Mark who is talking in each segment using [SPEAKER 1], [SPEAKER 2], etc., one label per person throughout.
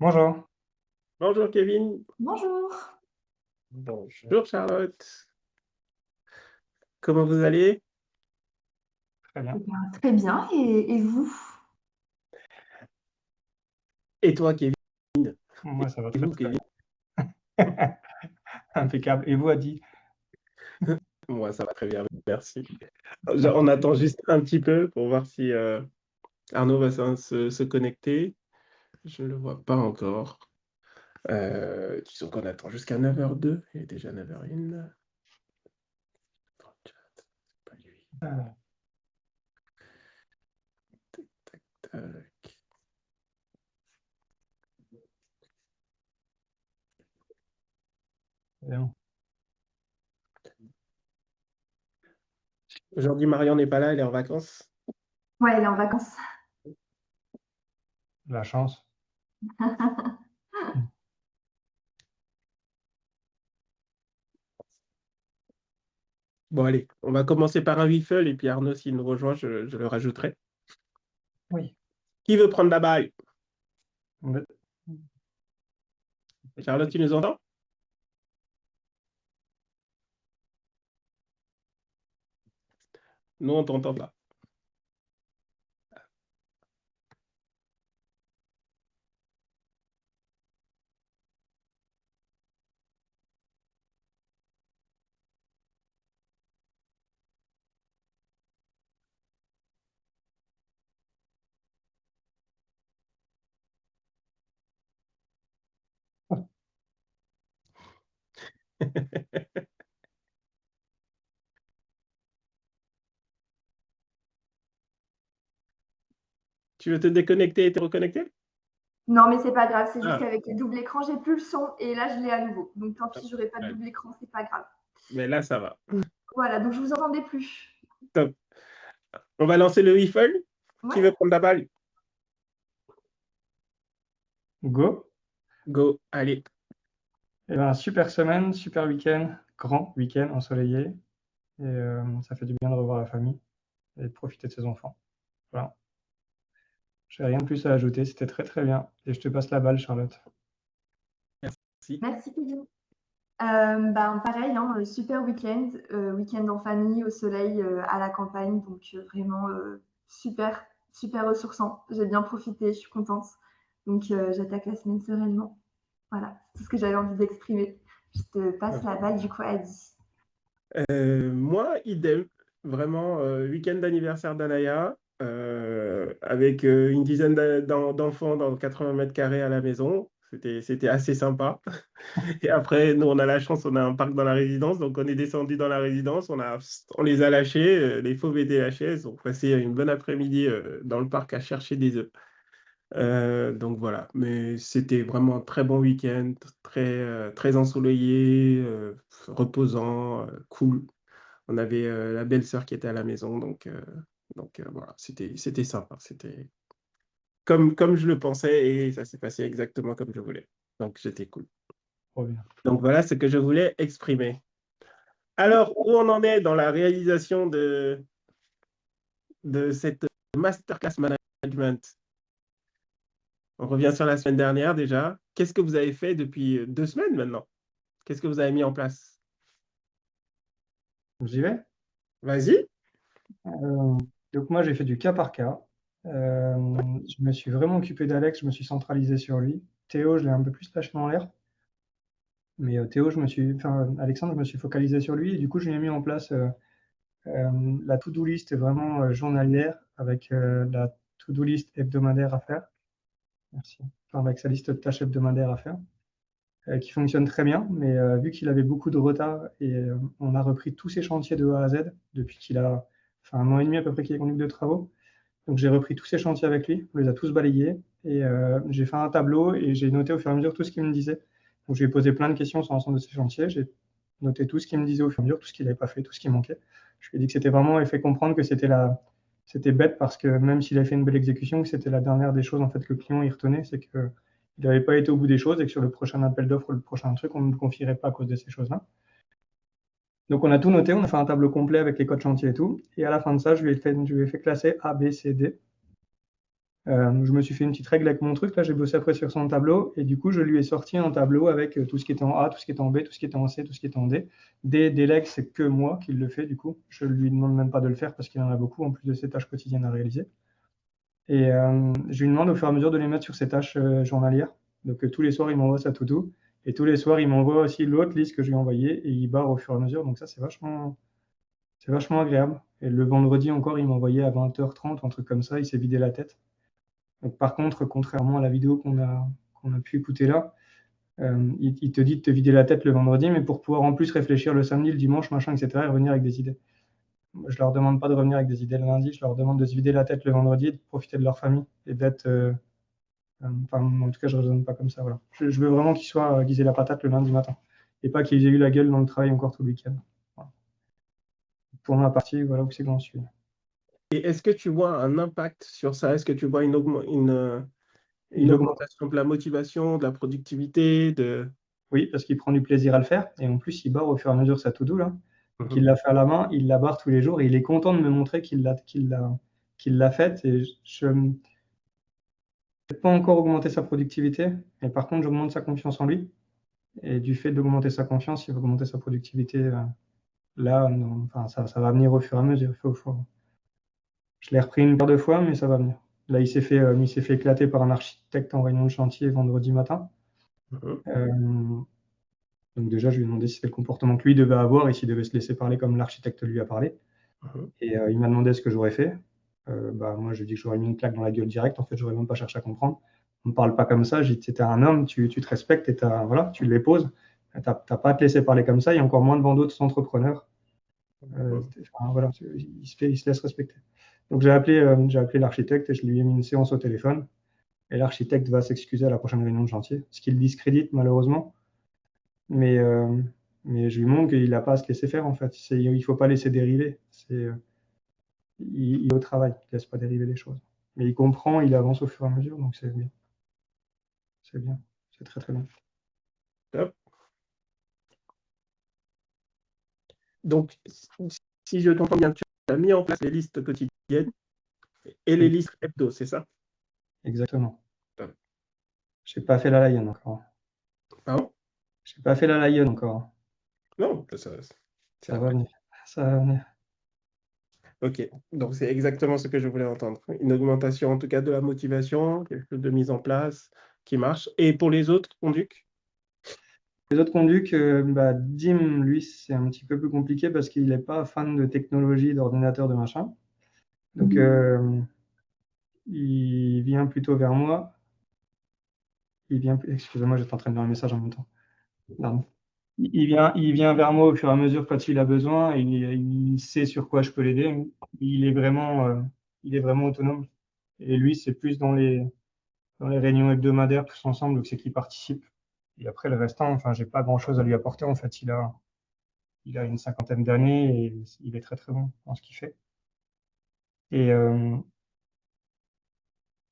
[SPEAKER 1] Bonjour,
[SPEAKER 2] Bonjour Kevin.
[SPEAKER 3] Bonjour.
[SPEAKER 2] Bonjour Charlotte. Comment vous allez?
[SPEAKER 1] très bien.
[SPEAKER 3] Eh bien, très bien. Et vous?
[SPEAKER 2] Et toi Kevin?
[SPEAKER 1] Moi, ça va
[SPEAKER 2] Et
[SPEAKER 1] très
[SPEAKER 2] vous
[SPEAKER 1] très
[SPEAKER 2] Kevin?
[SPEAKER 1] bien. Impeccable. Et vous, Adi?
[SPEAKER 2] Moi ça va très bien, merci. On attend juste un petit peu pour voir si Arnaud va se connecter. Je ne le vois pas encore. Disons qu'on attend jusqu'à 9h02. Il est déjà 9h01. C'est pas lui.
[SPEAKER 1] Ah,
[SPEAKER 2] Tac.
[SPEAKER 1] bien.
[SPEAKER 2] Aujourd'hui Marion n'est pas là, elle est en vacances.
[SPEAKER 3] Ouais, elle est en vacances.
[SPEAKER 1] La chance.
[SPEAKER 2] Bon allez, on va commencer par un Wiffle et puis Arnaud s'il nous rejoint, je le rajouterai.
[SPEAKER 1] Oui.
[SPEAKER 2] Qui veut prendre la balle?
[SPEAKER 1] Mais-
[SPEAKER 2] Charlotte, tu nous entends? Nous, on t'entend pas. Tu veux te déconnecter et te reconnecter?
[SPEAKER 3] Non, mais c'est pas grave. C'est juste
[SPEAKER 2] Ah,
[SPEAKER 3] qu'avec le double écran, j'ai plus le son. Et là, je l'ai à nouveau. Donc, tant pis, j'aurai pas de
[SPEAKER 2] ouais.
[SPEAKER 3] double écran. C'est pas grave.
[SPEAKER 2] Mais là, ça va.
[SPEAKER 3] Voilà. Donc, je vous entendais plus.
[SPEAKER 2] Top. On va lancer le Wiffle. Qui
[SPEAKER 3] Ouais.
[SPEAKER 2] veut prendre la balle?
[SPEAKER 1] Go.
[SPEAKER 2] Go, allez.
[SPEAKER 1] Eh ben, super semaine, super week-end, grand week-end ensoleillé. Et ça fait du bien de revoir la famille et de profiter de ses enfants. Voilà. J'ai rien de plus à ajouter. C'était très très bien. Et je te passe la balle, Charlotte.
[SPEAKER 2] Merci.
[SPEAKER 3] Merci, Kevin. Ben, pareil, hein, super week-end. Week-end en famille, au soleil, à la campagne. Donc, vraiment super, super ressourçant. J'ai bien profité. Je suis contente. Donc, j'attaque la semaine sereinement. Voilà, c'est tout ce que j'avais envie d'exprimer. Je te passe la balle du coup à Adi.
[SPEAKER 2] Moi, idem. Vraiment, week-end d'anniversaire d'Anaya, avec une dizaine d'enfants dans 80 mètres carrés à la maison. C'était assez sympa. Et après, nous, on a la chance, on a un parc dans la résidence, donc on est descendu dans la résidence, on les a lâchés, les fauves étaient lâchés, ils ont passé une bonne après-midi dans le parc à chercher des œufs. Donc voilà, mais c'était vraiment un très bon week-end, très ensoleillé, reposant, cool. On avait la belle-sœur qui était à la maison, donc voilà, c'était sympa, c'était comme je le pensais et ça s'est passé exactement comme je voulais. Donc c'était cool.
[SPEAKER 1] Trop bien.
[SPEAKER 2] Donc voilà ce que je voulais exprimer. Alors, où on en est dans la réalisation de cette masterclass management? On revient sur la semaine dernière déjà. Qu'est-ce que vous avez fait depuis 2 semaines maintenant? Qu'est-ce que vous avez mis en place?
[SPEAKER 1] J'y vais.
[SPEAKER 2] Vas-y.
[SPEAKER 1] Euh, donc moi, j'ai fait du cas par cas. Je me suis vraiment occupé d'Alex. Je me suis centralisé sur lui. Théo, je l'ai un peu plus lâché dans l'air. Mais Alexandre, je me suis focalisé sur lui et du coup, je lui ai mis en place la to-do list vraiment journalière avec la to-do list hebdomadaire à faire. Merci. Enfin, avec sa liste de tâches hebdomadaires à faire, qui fonctionne très bien. Mais vu qu'il avait beaucoup de retard et on a repris tous ses chantiers de A à Z depuis qu'il a fait 1 an et demi à peu près qu'il est conduite de travaux. Donc j'ai repris tous ses chantiers avec lui, on les a tous balayés et j'ai fait un tableau et j'ai noté au fur et à mesure tout ce qu'il me disait. Donc je lui ai posé plein de questions sur l'ensemble de ses chantiers, j'ai noté tout ce qu'il me disait au fur et à mesure, tout ce qu'il n'avait pas fait, tout ce qui manquait. Je lui ai dit que c'était vraiment et fait comprendre que c'était bête parce que même s'il avait fait une belle exécution, que c'était la dernière des choses en fait que le client y retenait, c'est que il n'avait pas été au bout des choses et que sur le prochain appel d'offres ou le prochain truc, on ne le confierait pas à cause de ces choses-là. Donc on a tout noté, on a fait un tableau complet avec les codes chantier et tout. Et à la fin de ça, je lui ai fait classer A, B, C, D. Je me suis fait une petite règle avec mon truc, là j'ai bossé après sur son tableau, et du coup je lui ai sorti un tableau avec tout ce qui était en A, tout ce qui était en B, tout ce qui était en C, tout ce qui était en D. Des legs, c'est que moi qui le fais du coup. Je lui demande même pas de le faire parce qu'il en a beaucoup en plus de ses tâches quotidiennes à réaliser. Et je lui demande au fur et à mesure de les mettre sur ses tâches journalières. Donc tous les soirs il m'envoie sa to-do, et tous les soirs il m'envoie aussi l'autre liste que je lui ai envoyée, et il barre au fur et à mesure. Donc ça c'est vachement agréable. Et le vendredi encore, il m'envoyait à 20h30, un truc comme ça, il s'est vidé la tête. Donc, par contre, contrairement à la vidéo qu'on a pu écouter là, il te dit de te vider la tête le vendredi, mais pour pouvoir en plus réfléchir le samedi, le dimanche, machin, etc., et revenir avec des idées. Moi, je leur demande pas de revenir avec des idées le lundi, je leur demande de se vider la tête le vendredi, de profiter de leur famille et d'être. Enfin, en tout cas, je raisonne pas comme ça. Voilà. Je veux vraiment qu'ils aient la patate le lundi matin et pas qu'ils aient eu la gueule dans le travail encore tout le week-end. Voilà. Pour ma partie, voilà où c'est que j'en suis.
[SPEAKER 2] Et est-ce que tu vois un impact sur ça? Est-ce que tu vois une
[SPEAKER 1] Il augmente.
[SPEAKER 2] augmentation de la motivation, de la productivité, de...
[SPEAKER 1] Oui, parce qu'il prend du plaisir à le faire, et en plus, il barre au fur et à mesure sa to-do là. Donc, il
[SPEAKER 2] Mhm.
[SPEAKER 1] l'a fait à la main, il la barre tous les jours, et il est content de me montrer qu'il l'a faite. Et je n'ai pas encore augmenté sa productivité, mais par contre, j'augmente sa confiance en lui. Et du fait d'augmenter sa confiance, il va augmenter sa productivité. Là, non, enfin, ça va venir au fur et à mesure. Je l'ai repris une paire de fois, mais ça va venir. Là, il s'est fait éclater par un architecte en réunion de chantier vendredi matin.
[SPEAKER 2] Mhm.
[SPEAKER 1] Euh, donc déjà, je lui ai demandé si c'était le comportement que lui devait avoir et s'il devait se laisser parler comme l'architecte lui a parlé.
[SPEAKER 2] Mhm.
[SPEAKER 1] Et il m'a demandé ce que j'aurais fait. Bah, moi, je lui ai dit que j'aurais mis une claque dans la gueule direct. En fait, j'aurais même pas cherché à comprendre. On ne parle pas comme ça. J'ai dit, c'était un homme, tu te respectes et voilà, tu l'époses. Tu n'as pas à te laisser parler comme ça. Il y a encore moins devant d'autres entrepreneurs. Enfin, voilà, il se laisse respecter. Donc j'ai appelé l'architecte et je lui ai mis une séance au téléphone. Et l'architecte va s'excuser à la prochaine réunion de chantier, ce qui le discrédite malheureusement. Mais, euh, mais je lui montre qu'il n'a pas à se laisser faire en fait. Il ne faut pas laisser dériver. Il est au travail, il ne laisse pas dériver les choses. Mais il comprend, il avance au fur et à mesure, donc c'est bien. C'est bien. C'est très très bien.
[SPEAKER 2] Top. Donc, si je t'entends bien, tu as mis en place les listes quotidiennes et les
[SPEAKER 1] Oui,
[SPEAKER 2] listes hebdo, c'est ça?
[SPEAKER 1] exactement.
[SPEAKER 2] Top.
[SPEAKER 1] Je n'ai pas fait la Lion encore.
[SPEAKER 2] Pardon?
[SPEAKER 1] Je n'ai pas fait la Lion encore.
[SPEAKER 2] Non, c'est
[SPEAKER 1] Ça va
[SPEAKER 2] après.
[SPEAKER 1] venir. Ça va venir.
[SPEAKER 2] Ok, donc c'est exactement ce que je voulais entendre. Une augmentation en tout cas de la motivation, quelque chose de mise en place qui marche. Et pour les autres conducs?
[SPEAKER 1] Les autres conducs, bah, Dim, lui, c'est un petit peu plus compliqué parce qu'il n'est pas fan de technologie, d'ordinateur, de machin. Donc, il vient plutôt vers moi. Excusez-moi, j'étais en train de lire un message en même temps. Pardon. Il vient vers moi au fur et à mesure quand il a besoin, et il sait sur quoi je peux l'aider. Il est vraiment autonome. Et lui, c'est plus dans les réunions hebdomadaires tous ensemble, donc c'est qu'il participe. Et après, le restant, enfin, j'ai pas grand-chose à lui apporter. En fait, il a une cinquantaine d'années et il est très très bon dans ce qu'il fait. Et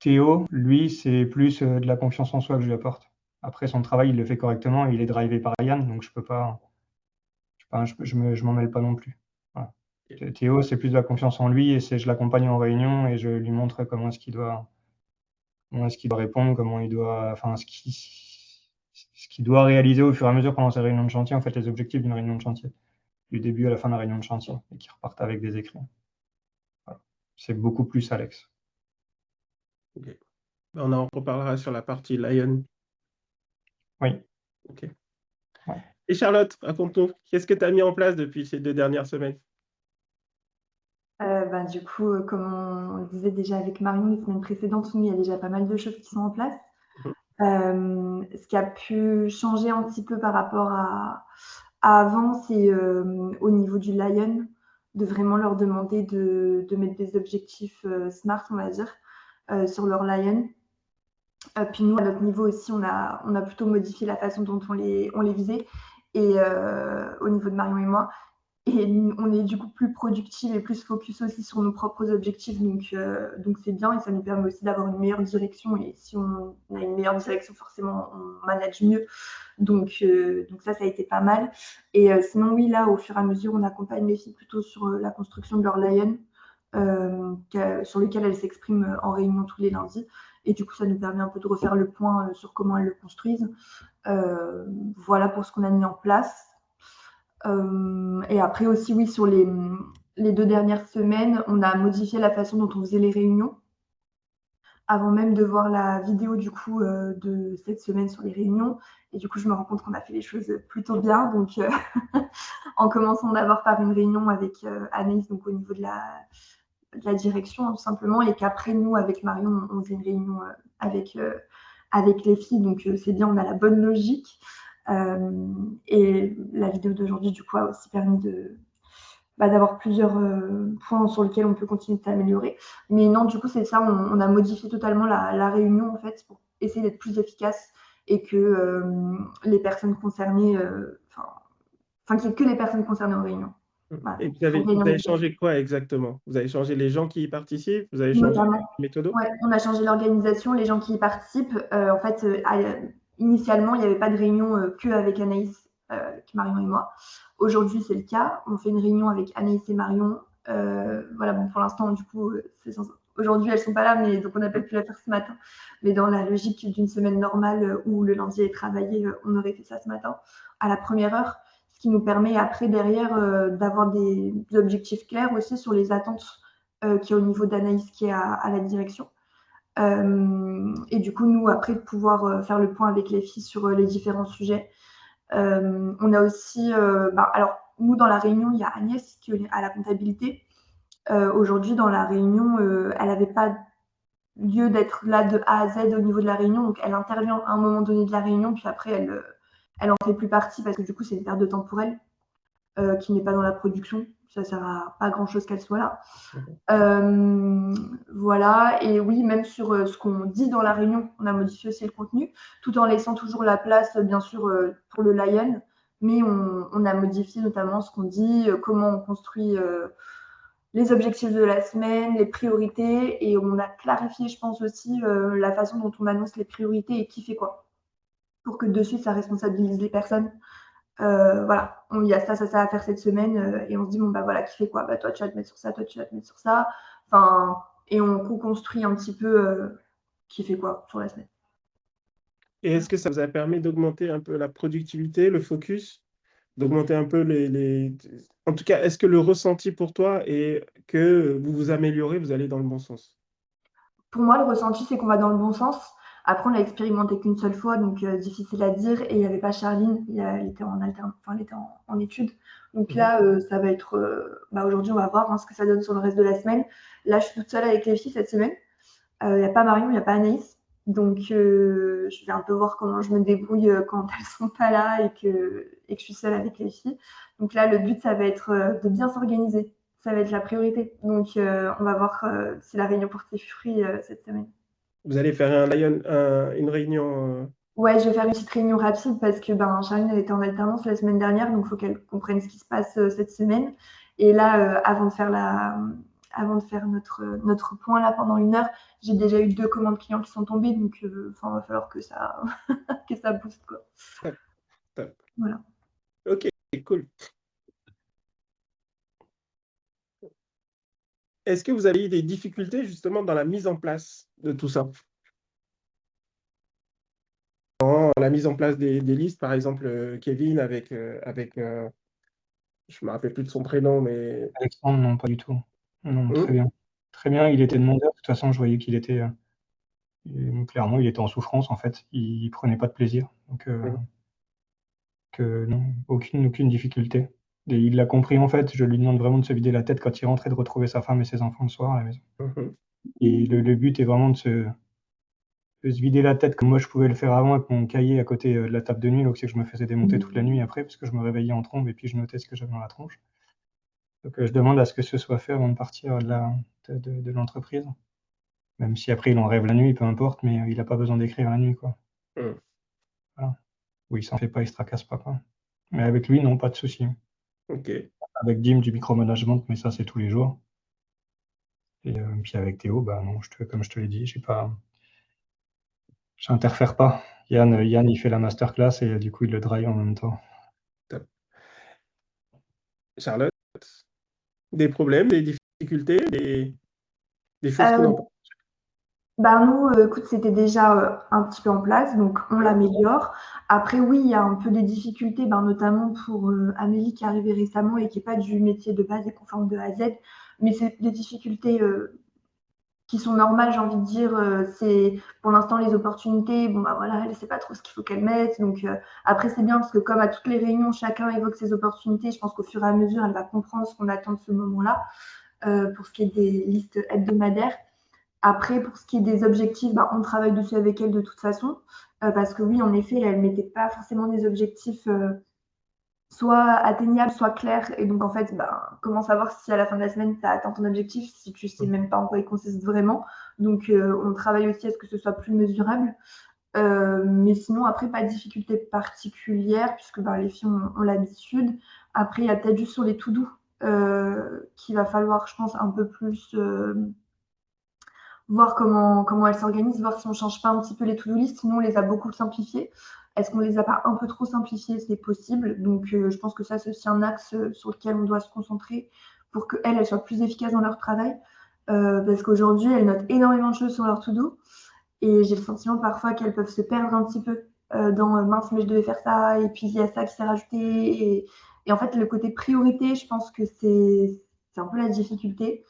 [SPEAKER 1] Théo, lui, c'est plus de la confiance en soi que je lui apporte. Après, son travail, il le fait correctement et il est drivé par Yann, donc je peux pas, je m'en mêle pas non plus. Voilà. Théo, c'est plus de la confiance en lui et je l'accompagne en réunion et je lui montre comment est-ce qu'il doit répondre, enfin, ce qu'il doit réaliser au fur et à mesure pendant sa réunion de chantier, en fait, les objectifs d'une réunion de chantier, du début à la fin de la réunion de chantier, et qui repartent avec des écrits. Voilà. C'est beaucoup plus Alex.
[SPEAKER 2] Ok. On en reparlera sur la partie Lion.
[SPEAKER 1] Oui.
[SPEAKER 2] Ok.
[SPEAKER 1] Ouais.
[SPEAKER 2] Et Charlotte, raconte-nous, qu'est-ce que tu as mis en place depuis ces 2 dernières semaines?
[SPEAKER 3] Ben, du coup, comme on le disait déjà avec Marion les semaines précédentes, il y a déjà pas mal de choses qui sont en place.
[SPEAKER 2] Mhm.
[SPEAKER 3] Ce qui a pu changer un petit peu par rapport à avant, c'est au niveau du Lion, de vraiment leur demander de mettre des objectifs smart, on va dire, sur leur Lion. Puis nous, à notre niveau aussi, on a plutôt modifié la façon dont on les visait, et au niveau de Marion et moi. Et on est du coup plus productive et plus focus aussi sur nos propres objectifs. Donc c'est bien et ça nous permet aussi d'avoir une meilleure direction. Et si on a une meilleure direction, forcément, on manage mieux. Donc ça a été pas mal. Et sinon, oui, là, au fur et à mesure, on accompagne les filles plutôt sur la construction de leur Lion. sur lequel elle s'exprime en réunion tous les lundis. Et du coup, ça nous permet un peu de refaire le point sur comment elles le construisent. Voilà pour ce qu'on a mis en place. Et après aussi, oui, sur les 2 dernières semaines, on a modifié la façon dont on faisait les réunions. Avant même de voir la vidéo du coup de cette semaine sur les réunions. Et du coup, je me rends compte qu'on a fait les choses plutôt bien. Donc, en commençant d'abord par une réunion avec Anaïs, donc au niveau de la direction, tout simplement, et qu'après, nous, avec Marion, on faisait une réunion avec les filles. Donc, c'est bien, on a la bonne logique. Et la vidéo d'aujourd'hui, du coup, a aussi permis d'avoir plusieurs points sur lesquels on peut continuer de s'améliorer. Mais non, du coup, c'est ça, on a modifié totalement la réunion, en fait, pour essayer d'être plus efficace et que les personnes concernées, qu'il n'y ait que les personnes concernées aux réunions. Voilà,
[SPEAKER 2] Et vous avez changé quoi exactement? Vous avez changé les gens qui y participent? Vous avez changé
[SPEAKER 3] notamment.
[SPEAKER 2] les méthodos?
[SPEAKER 3] Ouais, on a changé l'organisation, les gens qui y participent. En fait, initialement, il n'y avait pas de réunion que avec Anaïs, Marion et moi. Aujourd'hui, c'est le cas. On fait une réunion avec Anaïs et Marion. Voilà, bon, pour l'instant, du coup, aujourd'hui, elles sont pas là, mais donc on n'a pas pu la faire ce matin. Mais dans la logique d'une semaine normale où le lundi est travaillé, on aurait fait ça ce matin à la première heure. Ce qui nous permet après, derrière, d'avoir des objectifs clairs aussi sur les attentes qui est au niveau d'Anaïs, qui est à la direction. Et du coup, nous, après, de pouvoir faire le point avec les filles sur les différents sujets. On a aussi, alors, nous, dans la réunion, il y a Agnès qui est à la comptabilité. Aujourd'hui, dans la réunion, elle n'avait pas lieu d'être là de A à Z au niveau de la réunion. Donc, elle intervient à un moment donné de la réunion, puis après, elle en fait plus partie parce que du coup, c'est une perte de temps pour elle qui n'est pas dans la production. Ça sert à pas grand chose qu'elle soit là. Voilà, et oui, même sur ce qu'on dit dans la réunion, on a modifié aussi le contenu, tout en laissant toujours la place, bien sûr, pour le Lion, mais on a modifié notamment ce qu'on dit, comment on construit les objectifs de la semaine, les priorités, et on a clarifié, je pense aussi, la façon dont on annonce les priorités et qui fait quoi, pour que dessus, ça responsabilise les personnes. Voilà, il y a ça à faire cette semaine et on se dit, bon, bah voilà, qui fait quoi? Bah toi, tu vas te mettre sur ça, toi, tu vas te mettre sur ça. Enfin, et on co-construit un petit peu qui fait quoi sur la semaine.
[SPEAKER 2] Et est-ce que ça vous a permis d'augmenter un peu la productivité, le focus, d'augmenter un peu En tout cas, est-ce que le ressenti pour toi est que vous vous améliorez, vous allez dans le bon sens?
[SPEAKER 3] Pour moi, le ressenti, c'est qu'on va dans le bon sens. Après, on l'a expérimenté qu'une seule fois, donc difficile à dire. Et il n'y avait pas Charline, elle était en elle était en études. Donc là, ça va être. Aujourd'hui, on va voir ce que ça donne sur le reste de la semaine. Là, je suis toute seule avec les filles cette semaine. Il n'y a pas Marion, il n'y a pas Anaïs. Donc, je vais un peu voir comment je me débrouille quand elles sont pas là et que je suis seule avec les filles. Donc là, le but, ça va être de bien s'organiser. Ça va être la priorité. Donc, on va voir si la réunion porte ses fruits cette semaine.
[SPEAKER 2] Vous allez faire une réunion.
[SPEAKER 3] Ouais, je vais faire une petite réunion rapide parce que Charline, elle était en alternance la semaine dernière, donc il faut qu'elle comprenne ce qui se passe cette semaine. Et là, avant de faire notre point là pendant 1 heure, j'ai déjà eu 2 commandes clients qui sont tombées, donc il va falloir que ça, que ça booste, quoi.
[SPEAKER 2] Top, top.
[SPEAKER 3] Voilà.
[SPEAKER 2] Ok, cool. Est-ce que vous avez eu des difficultés justement dans la mise en place de tout ça? Dans la mise en place des listes, par exemple, Kevin avec, je ne me rappelle plus de son prénom, mais
[SPEAKER 1] Alexandre, non, pas du tout. Non, très bien. Très bien, il était demandeur. De toute façon, je voyais qu'il était clairement, il était en souffrance en fait. Il prenait pas de plaisir. Donc, non, aucune difficulté. Et il l'a compris en fait. Je lui demande vraiment de se vider la tête quand il rentre et de retrouver sa femme et ses enfants le soir à la maison. Et le but est vraiment de se vider la tête comme moi je pouvais le faire avant avec mon cahier à côté de la table de nuit. Donc c'est que je me faisais démonter toute la nuit après parce que je me réveillais en trombe et puis je notais ce que j'avais dans la tronche. Donc je demande à ce que ce soit fait avant de partir de l'entreprise. Même si après il en rêve la nuit, peu importe, mais il n'a pas besoin d'écrire la nuit, quoi. Voilà. Ou il s'en fait pas, il se tracasse pas, quoi. Mais avec lui, non, pas de souci.
[SPEAKER 2] Ok.
[SPEAKER 1] Avec Dim, du micromanagement, mais ça c'est tous les jours. Et puis avec Théo, non, comme je te l'ai dit, j'interfère pas. Yann, il fait la masterclass et du coup il le drive en même temps.
[SPEAKER 2] Top. Charlotte, des problèmes, des difficultés difficultés, des choses qui
[SPEAKER 3] Euh,
[SPEAKER 2] n'ont pas.
[SPEAKER 3] Bah nous, écoute, c'était déjà un petit peu en place, donc on l'améliore. Après, oui, il y a un peu des difficultés, ben, notamment pour Amélie qui est arrivée récemment et qui n'est pas du métier de base et qu'on forme de A à Z. Mais c'est des difficultés qui sont normales, j'ai envie de dire. C'est pour l'instant les opportunités. Bon, bah voilà, elle ne sait pas trop ce qu'il faut qu'elle mette. Donc après, c'est bien parce que comme à toutes les réunions, chacun évoque ses opportunités. Je pense qu'au fur et à mesure, elle va comprendre ce qu'on attend de ce moment-là pour ce qui est des listes hebdomadaires. Après, pour ce qui est des objectifs, bah, on travaille dessus avec elle de toute façon. Parce que oui, en effet, elle ne mettait pas forcément des objectifs soit atteignables, soit clairs. Et donc, en fait, bah, comment savoir si à la fin de la semaine, tu as atteint ton objectif si tu ne sais même pas en quoi il consiste vraiment. Donc, on travaille aussi à ce que ce soit plus mesurable. Mais sinon, après, pas de difficulté particulière, puisque bah, les filles ont l'habitude. Après, il y a peut-être juste sur les to-do qu'il va falloir, je pense, un peu plus voir comment elles s'organisent, voir si on change pas un petit peu les to-do list. Nous, on les a beaucoup simplifiées. Est-ce qu'on les a pas un peu trop simplifiées? C'est possible. Donc, je pense que ça, c'est aussi un axe sur lequel on doit se concentrer pour qu'elles soient plus efficaces dans leur travail. Parce qu'aujourd'hui, elles notent énormément de choses sur leur to-do. Et j'ai le sentiment parfois qu'elles peuvent se perdre un petit peu dans mince, mais je devais faire ça, et puis il y a ça qui s'est rajouté. Et en fait, le côté priorité, je pense que c'est un peu la difficulté.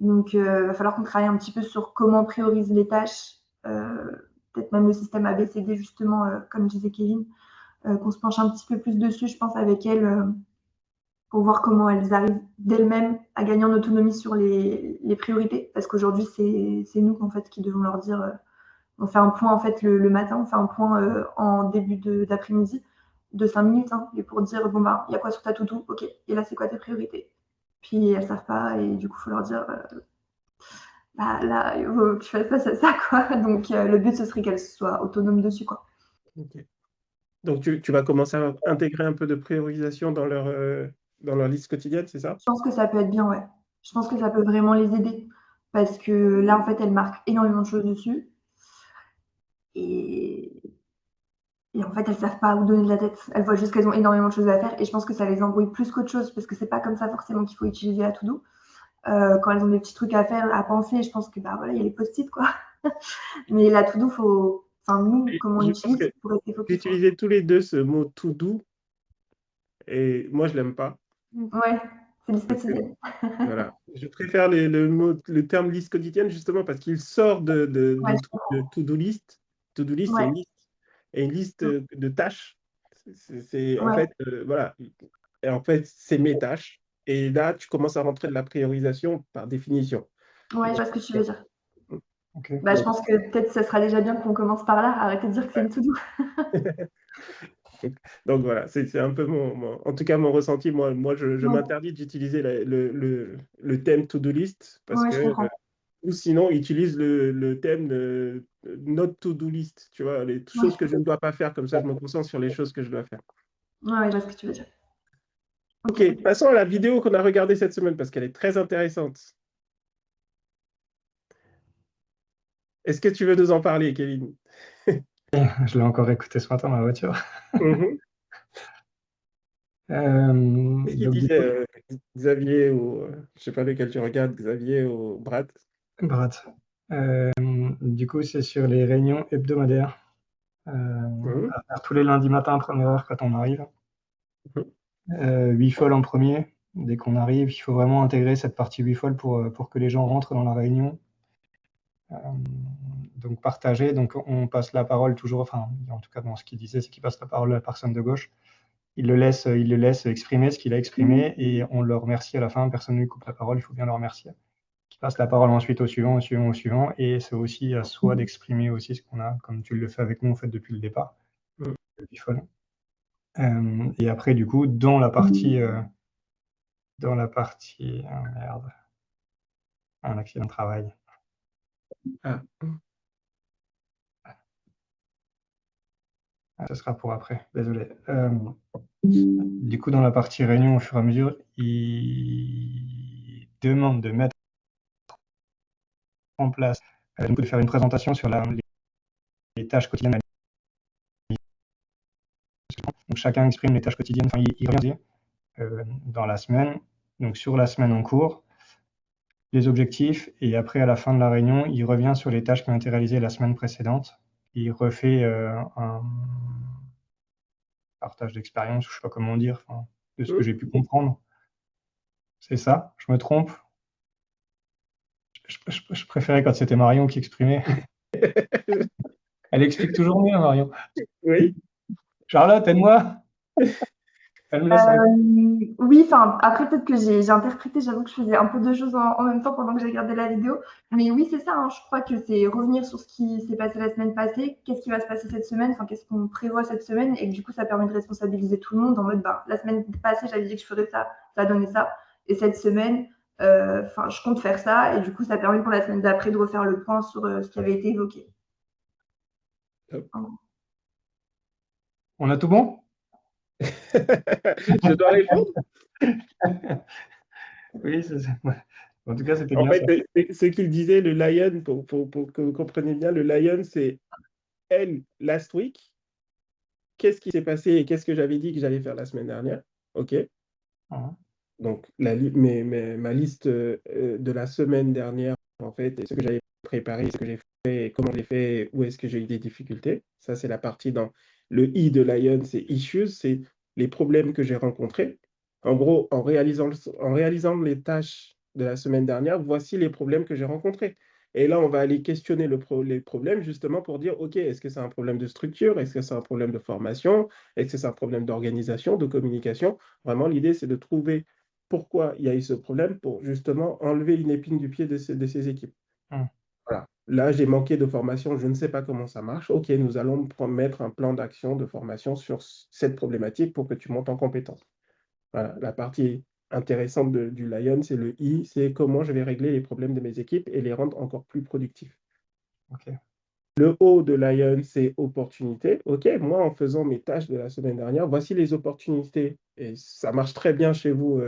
[SPEAKER 3] Donc, il va falloir qu'on travaille un petit peu sur comment on priorise les tâches, peut-être même le système ABCD, justement, comme disait Kevin, qu'on se penche un petit peu plus dessus, je pense, avec elles, pour voir comment elles arrivent d'elles-mêmes à gagner en autonomie sur les priorités. Parce qu'aujourd'hui, c'est nous, en fait, qui devons leur dire, on fait un point, en fait, le matin, on fait un point en début d'après-midi, de 5 minutes, hein, et pour dire, bon, bah, il y a quoi sur ta to-do? Ok, et là, c'est quoi tes priorités? Puis elles savent pas, et du coup, il faut leur dire, bah, là, il faut que tu fasses ça, ça, ça, quoi. Donc, le but, ce serait qu'elle soit autonome dessus, quoi.
[SPEAKER 2] Ok. Donc, tu vas commencer à intégrer un peu de priorisation dans leur liste quotidienne, c'est ça?
[SPEAKER 3] Je pense que ça peut être bien, ouais. Je pense que ça peut vraiment les aider. Parce que là, en fait, elles marquent énormément de choses dessus. Et, et en fait, elles savent pas où donner de la tête. Elles voient juste qu'elles ont énormément de choses à faire. Et je pense que ça les embrouille plus qu'autre chose. Parce que c'est pas comme ça forcément qu'il faut utiliser la to-do. Quand elles ont des petits trucs à faire, à penser, je pense que bah voilà, il y a les post-it, quoi. Mais la to-do, faut. Enfin, nous,
[SPEAKER 2] Et
[SPEAKER 3] comment on
[SPEAKER 2] je pense
[SPEAKER 3] l'utilise
[SPEAKER 2] que
[SPEAKER 3] pour rester
[SPEAKER 2] vous
[SPEAKER 3] focus, quoi.
[SPEAKER 2] utilisez tous les deux ce mot tout doux, et moi, je l'aime pas.
[SPEAKER 3] Ouais, c'est liste
[SPEAKER 2] Parce que,
[SPEAKER 3] quotidienne.
[SPEAKER 2] voilà, je préfère le terme liste quotidienne justement parce qu'il sort
[SPEAKER 3] Ouais,
[SPEAKER 2] du truc de to-do list. To-do list, c'est
[SPEAKER 3] ouais,
[SPEAKER 2] une liste. Et une liste de tâches. En
[SPEAKER 3] ouais.
[SPEAKER 2] fait, voilà. Et en fait, c'est mes tâches. Et là, tu commences à rentrer de la priorisation par définition.
[SPEAKER 3] Ouais, je
[SPEAKER 2] Donc,
[SPEAKER 3] vois ce que tu veux dire.
[SPEAKER 1] Ok.
[SPEAKER 3] Bah, je
[SPEAKER 2] donc,
[SPEAKER 3] pense que peut-être ça sera déjà bien qu'on commence par là, arrêter de dire que c'est
[SPEAKER 2] ouais.
[SPEAKER 3] une to-do.
[SPEAKER 2] Donc, voilà, c'est un peu en tout cas mon ressenti. Moi je
[SPEAKER 3] Ouais,
[SPEAKER 2] m'interdis d'utiliser le thème to-do list parce
[SPEAKER 3] ouais, je
[SPEAKER 2] que,
[SPEAKER 3] comprends.
[SPEAKER 2] ou sinon, utilise le thème de not to-do list, tu vois, les
[SPEAKER 3] Ouais,
[SPEAKER 2] choses que je ne dois pas faire, comme ça je me concentre sur les choses que je dois faire.
[SPEAKER 3] ouais, je vois ce que tu veux dire. Ok.
[SPEAKER 2] Ok, passons à la vidéo qu'on a regardée cette semaine parce qu'elle est très intéressante. Est-ce que tu veux nous en parler, Kevin?
[SPEAKER 1] Je l'ai encore écouté ce matin dans la voiture.
[SPEAKER 2] Mhm. Qu'est-ce qu'il
[SPEAKER 1] Donc du
[SPEAKER 2] disait,
[SPEAKER 1] coup,
[SPEAKER 2] Xavier, ou je sais pas lequel tu regardes, Xavier ou Brad?
[SPEAKER 1] Brad. Euh, du coup, c'est sur les réunions hebdomadaires
[SPEAKER 2] Mhm.
[SPEAKER 1] à faire tous les lundis matins à première heure quand on arrive.
[SPEAKER 2] Mhm.
[SPEAKER 1] 8 folles en premier. Dès qu'on arrive, il faut vraiment intégrer cette partie 8 folles pour que les gens rentrent dans la réunion. Euh, donc partager, donc on passe la parole toujours, enfin en tout cas bon, ce qu'il disait, c'est qu'il passe la parole à la personne de gauche. Il le laisse exprimer ce qu'il a exprimé et on le remercie à la fin. Personne ne lui coupe la parole, il faut bien le remercier. Qui passe la parole ensuite au suivant, au suivant, au suivant, et c'est aussi à soi d'exprimer aussi ce qu'on a, comme tu le fais avec nous en fait depuis le départ.
[SPEAKER 2] Mhm.
[SPEAKER 1] Et après du coup dans la partie merde, un accident de travail.
[SPEAKER 2] Ah.
[SPEAKER 1] Ce sera pour après, désolé. Du coup, dans la partie réunion, au fur et à mesure, il demande de mettre en place, de faire une présentation sur les tâches quotidiennes. Donc, chacun exprime les tâches quotidiennes, enfin, il revient dans la semaine, donc sur la semaine en cours, les objectifs, et après, à la fin de la réunion, il revient sur les tâches qui ont été réalisées la semaine précédente. Il refait un partage d'expérience, je sais pas comment dire, enfin, de ce que j'ai pu comprendre. C'est ça? Je me trompe? Je préférais quand c'était Marion qui exprimait. Elle explique toujours mieux, Marion.
[SPEAKER 2] Oui.
[SPEAKER 1] Charlotte, aide-moi. Elle me laisse avec.
[SPEAKER 3] Oui, enfin, après, peut-être que j'ai interprété, j'avoue que je faisais un peu de choses en même temps pendant que j'ai regardé la vidéo. Mais oui, c'est ça, hein, je crois que c'est revenir sur ce qui s'est passé la semaine passée, qu'est-ce qui va se passer cette semaine, enfin, qu'est-ce qu'on prévoit cette semaine, et du coup, ça permet de responsabiliser tout le monde en mode, bah, la semaine passée, j'avais dit que je ferais ça, ça a donné ça, et cette semaine, enfin, je compte faire ça, et du coup, ça permet pour la semaine d'après de refaire le point sur ce qui avait été évoqué.
[SPEAKER 1] On a tout bon?
[SPEAKER 2] Je dois répondre?
[SPEAKER 1] Oui, ouais. En tout cas, c'était
[SPEAKER 2] En
[SPEAKER 1] bien ça.
[SPEAKER 2] fait, ce qu'il disait, le Lion, pour que vous compreniez bien, le Lion, c'est elle, last week. Qu'est-ce qui s'est passé et qu'est-ce que j'avais dit que j'allais faire la semaine dernière? OK.
[SPEAKER 1] Mhm.
[SPEAKER 2] Donc, ma liste de la semaine dernière, en fait, et ce que j'avais préparé, ce que j'ai fait, et comment j'ai fait, où est-ce que j'ai eu des difficultés. Ça, c'est la partie dans le I de Lion, c'est issues, c'est les problèmes que j'ai rencontrés. En gros, en réalisant les tâches de la semaine dernière, voici les problèmes que j'ai rencontrés. Et là, on va aller questionner les problèmes justement pour dire, OK, est-ce que c'est un problème de structure? Est-ce que c'est un problème de formation? Est-ce que c'est un problème d'organisation, de communication? Vraiment, l'idée, c'est de trouver pourquoi il y a eu ce problème pour justement enlever une épine du pied de ces équipes.
[SPEAKER 1] Mhm.
[SPEAKER 2] Voilà. Là, j'ai manqué de formation, je ne sais pas comment ça marche. OK, nous allons mettre un plan d'action de formation sur cette problématique pour que tu montes en compétence. Voilà, la partie intéressante du Lion, c'est le I, c'est comment je vais régler les problèmes de mes équipes et les rendre encore plus productifs.
[SPEAKER 1] Ok.
[SPEAKER 2] Le O de Lion, c'est opportunité. OK, moi, en faisant mes tâches de la semaine dernière, voici les opportunités. Et ça marche très bien chez vous,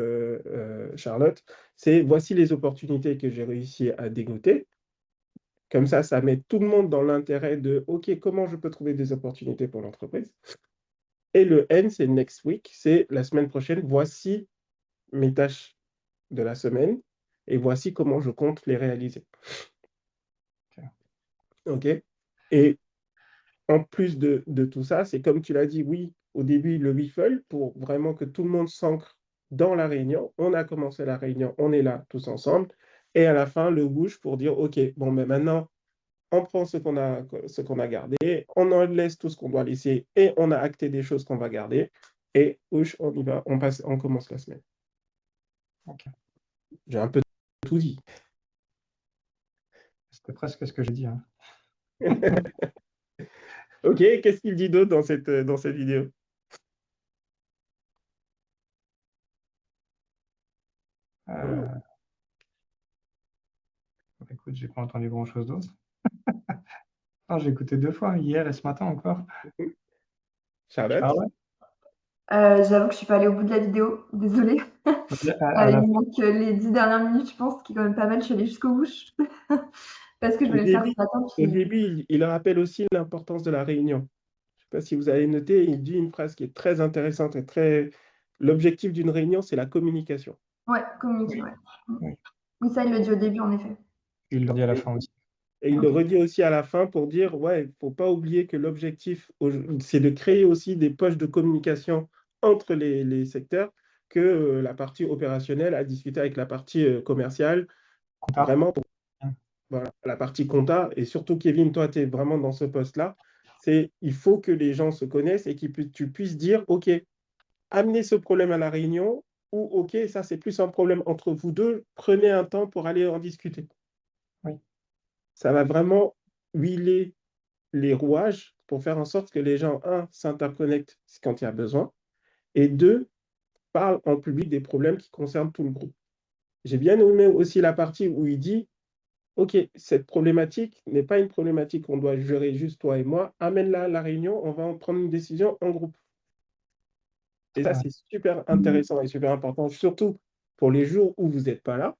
[SPEAKER 2] Charlotte. C'est voici les opportunités que j'ai réussi à dégoter. Comme ça met tout le monde dans l'intérêt de OK, comment je peux trouver des opportunités pour l'entreprise? Et le N, c'est next week, c'est la semaine prochaine. Voici mes tâches de la semaine et voici comment je compte les réaliser. OK? Et en plus de tout ça, c'est comme tu l'as dit, oui, au début, le WIFL, pour vraiment que tout le monde s'ancre dans la réunion. On a commencé la réunion, on est là tous ensemble. Et à la fin, le whoosh pour dire, OK, bon, mais maintenant, on prend ce qu'on a gardé, on en laisse tout ce qu'on doit laisser et on a acté des choses qu'on va garder. Et whoosh, on y va, on commence la semaine.
[SPEAKER 1] Ok.
[SPEAKER 2] J'ai un peu tout dit.
[SPEAKER 1] C'était presque ce que j'ai dit, hein.
[SPEAKER 2] OK, qu'est-ce qu'il dit d'autre dans cette vidéo?
[SPEAKER 1] Écoute, j'ai pas entendu grand-chose d'autre. Ah, j'ai écouté 2 fois, hier et ce matin encore.
[SPEAKER 2] Charlotte?
[SPEAKER 1] Charlotte?
[SPEAKER 3] J'avoue que je suis pas allée au bout de la vidéo, désolée.
[SPEAKER 1] À
[SPEAKER 3] Il
[SPEAKER 1] la
[SPEAKER 3] me manque les 10 dernières minutes, je pense, qui est quand même pas mal. Je suis allée jusqu'au bout parce que je
[SPEAKER 2] Au
[SPEAKER 3] voulais le faire
[SPEAKER 2] début,
[SPEAKER 3] ce matin.
[SPEAKER 2] au
[SPEAKER 3] Puis...
[SPEAKER 2] début, il rappelle aussi l'importance de la réunion. Je ne sais pas si vous avez noté, il dit une phrase qui est très intéressante et très. L'objectif d'une réunion, c'est la communication.
[SPEAKER 3] Ouais, communiquer,
[SPEAKER 1] Oui,
[SPEAKER 3] ouais.
[SPEAKER 1] oui.
[SPEAKER 3] Oui, ça, il le dit au début, en effet.
[SPEAKER 1] Il le dit à la
[SPEAKER 2] Et,
[SPEAKER 1] fin aussi.
[SPEAKER 2] et il le redit aussi à la fin pour dire, ouais, il ne faut pas oublier que l'objectif, c'est de créer aussi des poches de communication entre les secteurs, que la partie opérationnelle a discuté avec la partie commerciale,
[SPEAKER 1] Compta.
[SPEAKER 2] vraiment pour voilà, la partie compta, et surtout Kevin, toi, tu es vraiment dans ce poste-là, c'est il faut que les gens se connaissent et que tu puisses dire, OK, amenez ce problème à la réunion, ou OK, ça c'est plus un problème entre vous deux, prenez un temps pour aller en discuter.
[SPEAKER 1] Oui.
[SPEAKER 2] Ça va vraiment huiler les rouages pour faire en sorte que les gens, un, s'interconnectent quand il y a besoin, et deux, parlent en public des problèmes qui concernent tout le groupe. J'ai bien aimé aussi la partie où il dit, OK, cette problématique n'est pas une problématique qu'on doit gérer juste toi et moi. Amène-la à la réunion, on va en prendre une décision en groupe. Et ça,
[SPEAKER 1] Ouais.
[SPEAKER 2] c'est super intéressant et super important, surtout pour les jours où vous n'êtes pas là,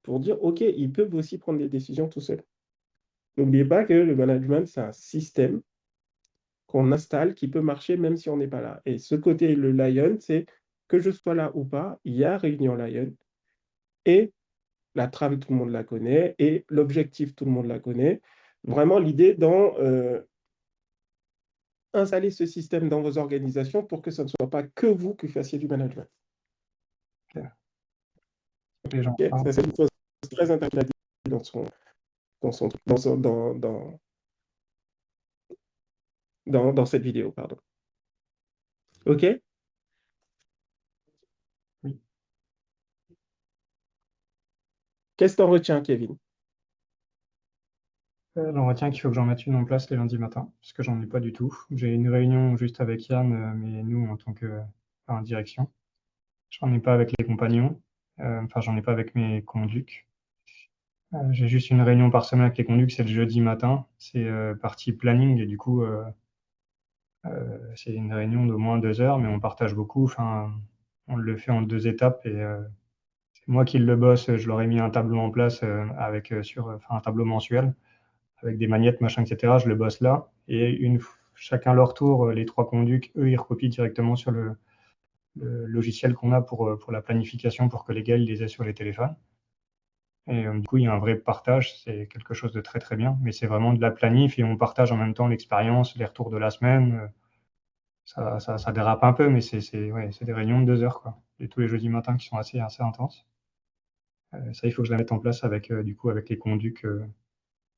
[SPEAKER 2] pour dire, OK, ils peuvent aussi prendre des décisions tout seuls. N'oubliez pas que le management, c'est un système qu'on installe qui peut marcher même si on n'est pas là. Et ce côté, le Lion, c'est que je sois là ou pas, il y a réunion Lion. Et la trame, tout le monde la connaît, et l'objectif, tout le monde la connaît. Vraiment, l'idée installer ce système dans vos organisations pour que ce ne soit pas que vous qui fassiez du management.
[SPEAKER 1] Ok. Les gens
[SPEAKER 2] Okay?
[SPEAKER 1] parlent.
[SPEAKER 2] Ça, c'est une chose très importante dans dans cette vidéo, pardon. OK?
[SPEAKER 1] Oui.
[SPEAKER 2] Qu'est-ce que tu en retiens, Kevin?
[SPEAKER 1] J'en retiens qu'il faut que j'en mette une en place les lundis matins, parce que j'en ai pas du tout. J'ai une réunion juste avec Yann, mais nous, en tant que en direction. J'en ai pas avec les compagnons. Enfin, j'en ai pas avec mes conducs. J'ai juste une réunion par semaine avec les conducs, c'est le jeudi matin. C'est partie planning et du coup, c'est une réunion d'au moins 2 heures, mais on partage beaucoup. Enfin, on le fait en 2 étapes et c'est moi qui le bosse. Je leur ai mis un tableau en place avec enfin, un tableau mensuel avec des magnettes, machin, etc. Je le bosse là et chacun leur tour, les trois conducs, eux, ils recopient directement sur le logiciel qu'on a pour la planification pour que les gars ils les aient sur les téléphones. Et du coup, il y a un vrai partage, c'est quelque chose de très très bien. Mais c'est vraiment de la planif et on partage en même temps l'expérience, les retours de la semaine. Ça dérape un peu, mais ouais, c'est des réunions de 2 heures, quoi. Et tous les jeudis matins qui sont assez intenses. Ça, il faut que je la mette en place avec, du coup, avec les conducs,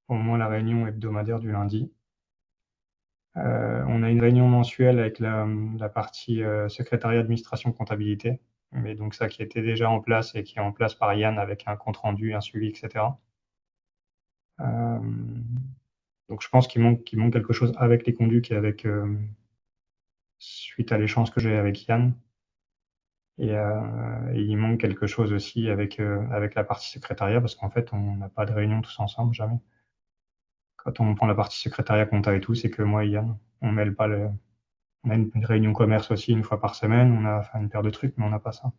[SPEAKER 1] au moins la réunion hebdomadaire du lundi. On a une réunion mensuelle avec la partie secrétariat, administration, comptabilité. Mais donc ça qui était déjà en place et qui est en place par Yann avec un compte rendu, un suivi, etc. Euh, donc je pense qu'il manque quelque chose avec les conducs et avec suite à l'échange que j'ai avec Yann. Et il manque quelque chose aussi avec la partie secrétariat parce qu'en fait on n'a pas de réunion tous ensemble, jamais. Quand on prend la partie secrétariat, compta et tout, c'est que moi et Yann. On mêle pas On a une réunion commerce aussi une fois par semaine, on a enfin, une paire de trucs, mais on n'a pas ça.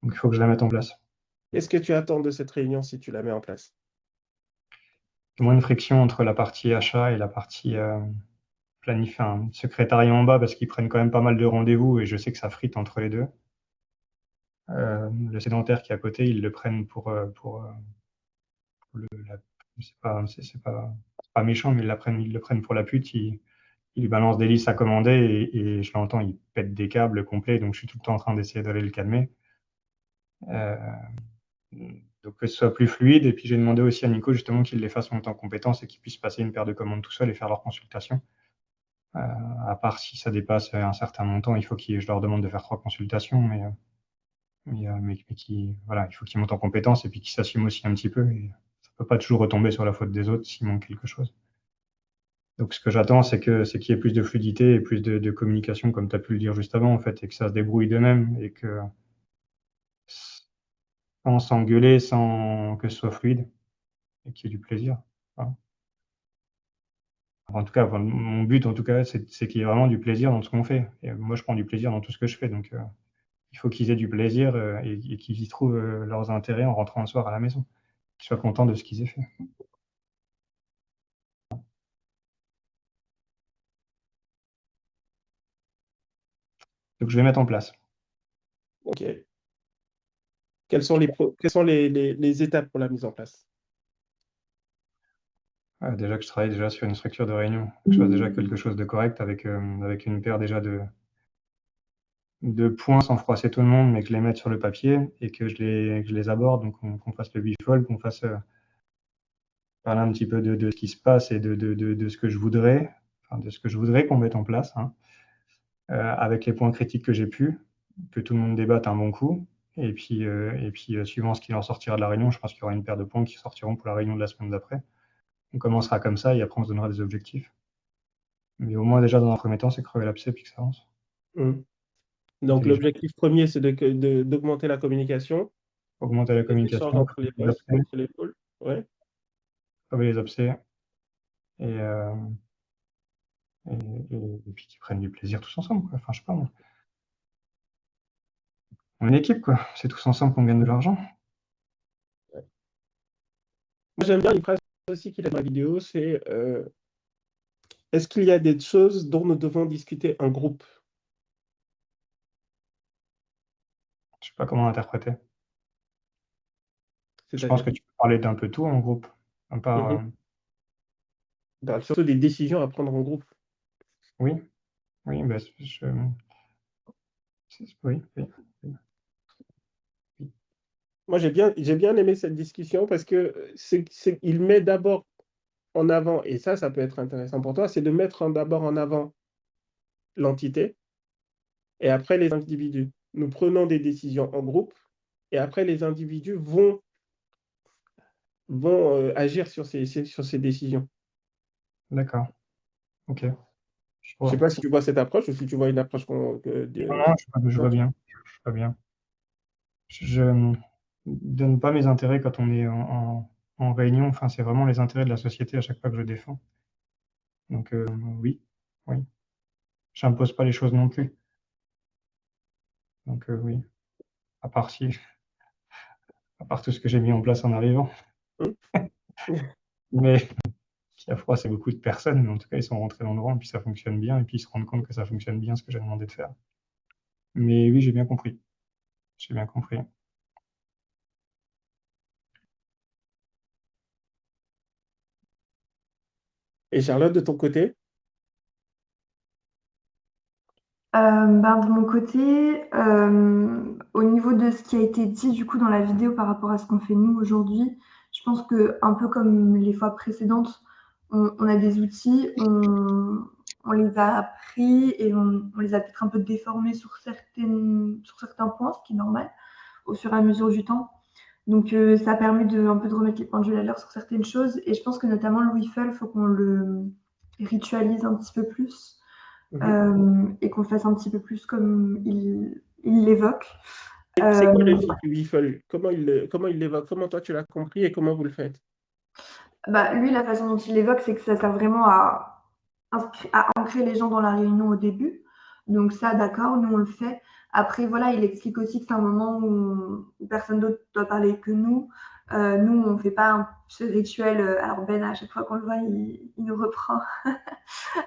[SPEAKER 1] Donc il faut que je la mette en place.
[SPEAKER 2] Qu'est-ce que tu attends de cette réunion si tu la mets en place?
[SPEAKER 1] Il y a moins de friction entre la partie achat et la partie enfin, secrétariat en bas parce qu'ils prennent quand même pas mal de rendez-vous et je sais que ça frite entre les deux. Le sédentaire qui est à côté, ils le prennent pour c'est pas méchant, mais ils le prennent pour la pute. Ils lui balancent des listes à commander et je l'entends, il pète des câbles complets, donc je suis tout le temps en train d'essayer d'aller le calmer. Euh, donc que ce soit plus fluide. Et puis j'ai demandé aussi à Nico justement qu'il les fasse monter en compétence et qu'ils puissent passer une paire de commandes tout seul et faire leur consultation. Euh, à part si ça dépasse un certain montant, il faut que je leur demande de faire 3 consultations, mais voilà, il faut qu'ils montent en compétence et puis qu'ils s'assument aussi un petit peu. Et ça peut pas toujours retomber sur la faute des autres s'il manque quelque chose. Donc ce que j'attends, c'est qu'il y ait plus de fluidité et plus de communication, comme tu as pu le dire juste avant, en fait, et que ça se débrouille d'eux-mêmes et que sans s'engueuler, sans que ce soit fluide et qu'il y ait du plaisir. Voilà. En tout cas, enfin, mon but, en tout cas, c'est qu'il y ait vraiment du plaisir dans ce qu'on fait. Et moi, je prends du plaisir dans tout ce que je fais. Donc, il faut qu'ils aient du plaisir et qu'ils y trouvent leurs intérêts en rentrant le soir à la maison. Qu'ils soient contents de ce qu'ils aient fait. Donc, je vais mettre en place.
[SPEAKER 2] OK. Quelles sont les étapes pour la mise en place?
[SPEAKER 1] Déjà que je travaille déjà sur une structure de réunion, que je fasse déjà quelque chose de correct avec une paire déjà de points sans froisser tout le monde, mais que je les mette sur le papier et que je les aborde. Donc, qu'on fasse le bifold, qu'on fasse parler un petit peu de ce qui se passe et de ce que je voudrais, enfin, de ce que je voudrais qu'on mette en place, hein, avec les points critiques que j'ai pu, que tout le monde débatte un bon coup. Et puis, suivant ce qui en sortira de la réunion, je pense qu'il y aura une paire de points qui sortiront pour la réunion de la semaine d'après. On commencera comme ça et après on se donnera des objectifs. Mais au moins déjà dans un premier temps, c'est crever l'abcès puis que ça avance.
[SPEAKER 2] Mmh. Donc
[SPEAKER 1] Intelligent.
[SPEAKER 2] l'objectif premier, c'est d'augmenter la communication,
[SPEAKER 1] Augmenter la
[SPEAKER 2] les échanges
[SPEAKER 1] communication,
[SPEAKER 2] entre les
[SPEAKER 1] crever les
[SPEAKER 2] postes,
[SPEAKER 1] abcès,
[SPEAKER 2] entre les pôles. Ouais.
[SPEAKER 1] et, euh, et puis qu'ils prennent du plaisir tous ensemble, quoi. Enfin, je sais pas, moi. On est une équipe, quoi. C'est tous ensemble qu'on gagne de l'argent.
[SPEAKER 2] Moi, j'aime bien une phrase aussi qu'il a dans la vidéo, c'est est-ce qu'il y a des choses dont nous devons discuter en groupe?
[SPEAKER 1] Je sais pas comment l'interpréter. Je pense
[SPEAKER 2] C'est-à-dire,
[SPEAKER 1] que tu peux parler d'un peu tout en groupe, à part,
[SPEAKER 2] bah, surtout des décisions à prendre en groupe.
[SPEAKER 1] oui, oui, bah, oui, oui, oui, oui.
[SPEAKER 2] Moi, j'ai bien aimé cette discussion parce que il met d'abord en avant, et ça peut être intéressant pour toi, c'est de mettre d'abord en avant l'entité et après les individus. Nous prenons des décisions en groupe et après les individus vont agir sur ces décisions.
[SPEAKER 1] D'accord, ok, je
[SPEAKER 2] Je ne sais
[SPEAKER 1] vois.
[SPEAKER 2] pas si tu vois cette approche ou si tu vois une approche
[SPEAKER 1] Non, non, je vois bien, je vois bien. Je ne donne pas mes intérêts quand on est en réunion, enfin, c'est vraiment les intérêts de la société à chaque fois que je défends. Donc, oui, oui, j'impose pas les choses non plus. Donc, oui, à part si, à part tout ce que j'ai mis en place en arrivant. Mais qui a froid, c'est beaucoup de personnes, mais en tout cas, ils sont rentrés dans le rang, et puis ça fonctionne bien, et puis ils se rendent compte que ça fonctionne bien ce que j'ai demandé de faire. Mais oui, j'ai bien compris. J'ai bien compris.
[SPEAKER 2] Et Charlotte, de ton côté?
[SPEAKER 3] De mon côté, au niveau de ce qui a été dit du coup dans la vidéo par rapport à ce qu'on fait nous aujourd'hui, je pense que un peu comme les fois précédentes, on a des outils, on les a appris et on les a peut-être un peu déformés sur certains points, ce qui est normal au fur et à mesure du temps. Donc ça permet un peu de remettre les pendules à l'heure sur certaines choses et je pense que notamment le Wiffle, il faut qu'on le ritualise un petit peu plus et qu'on le fasse un petit peu plus comme il l'évoque.
[SPEAKER 2] C'est quoi le
[SPEAKER 3] Euh,
[SPEAKER 2] Wiffle? Comment il l'évoque? Comment toi tu l'as compris et comment vous le faites?
[SPEAKER 3] Lui, la façon dont il l'évoque, c'est que ça sert vraiment à ancrer les gens dans la réunion au début. Donc ça, d'accord, nous on le fait. Après, voilà, il explique aussi que c'est un moment où personne d'autre doit parler que nous. Nous, on ne fait pas ce rituel. Alors Ben, à chaque fois qu'on le voit, il nous reprend.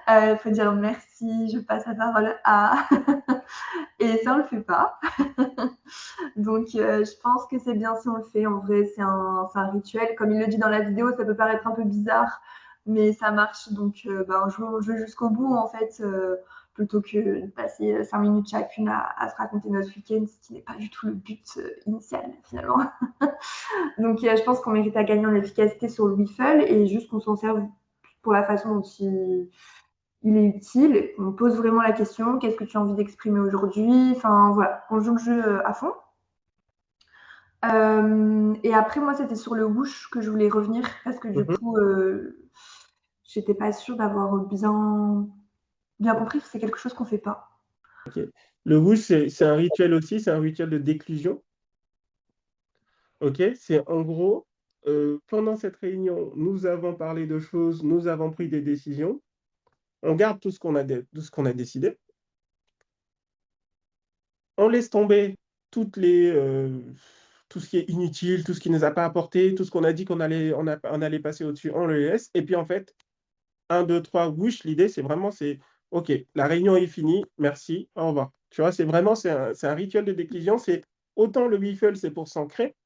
[SPEAKER 3] Il faut dire merci, je passe la parole à... Et ça, on le fait pas. Donc, je pense que c'est bien si on le fait. En vrai, c'est un rituel. Comme il le dit dans la vidéo, ça peut paraître un peu bizarre, mais ça marche. Donc, on joue jusqu'au bout, en fait, plutôt que de passer 5 minutes chacune à se raconter notre week-end, ce qui n'est pas du tout le but initial, finalement. Donc, je pense qu'on mérite à gagner en efficacité sur le Wiffle et juste qu'on s'en serve pour la façon dont il est utile. On pose vraiment la question, qu'est-ce que tu as envie d'exprimer aujourd'hui? Enfin, voilà, on joue le jeu à fond. Et après, moi, c'était sur le whoosh que je voulais revenir parce que du
[SPEAKER 2] Mhm.
[SPEAKER 3] coup, j'étais pas sûre d'avoir bien compris que c'est quelque chose qu'on fait pas.
[SPEAKER 2] Ok. Le whoosh, c'est un rituel aussi, c'est un rituel de déclusion. Ok, c'est en gros, pendant cette réunion, nous avons parlé de choses, nous avons pris des décisions. On garde tout ce qu'on a décidé. On laisse tomber tout ce qui est inutile, tout ce qui ne nous a pas apporté, tout ce qu'on a dit on allait passer au-dessus, on le laisse. Et puis en fait, 1, 2, 3, whoosh, l'idée, c'est, OK, la réunion est finie, merci, au revoir. Tu vois, c'est un rituel de déclusion. C'est autant le wiffle, c'est pour s'ancrer,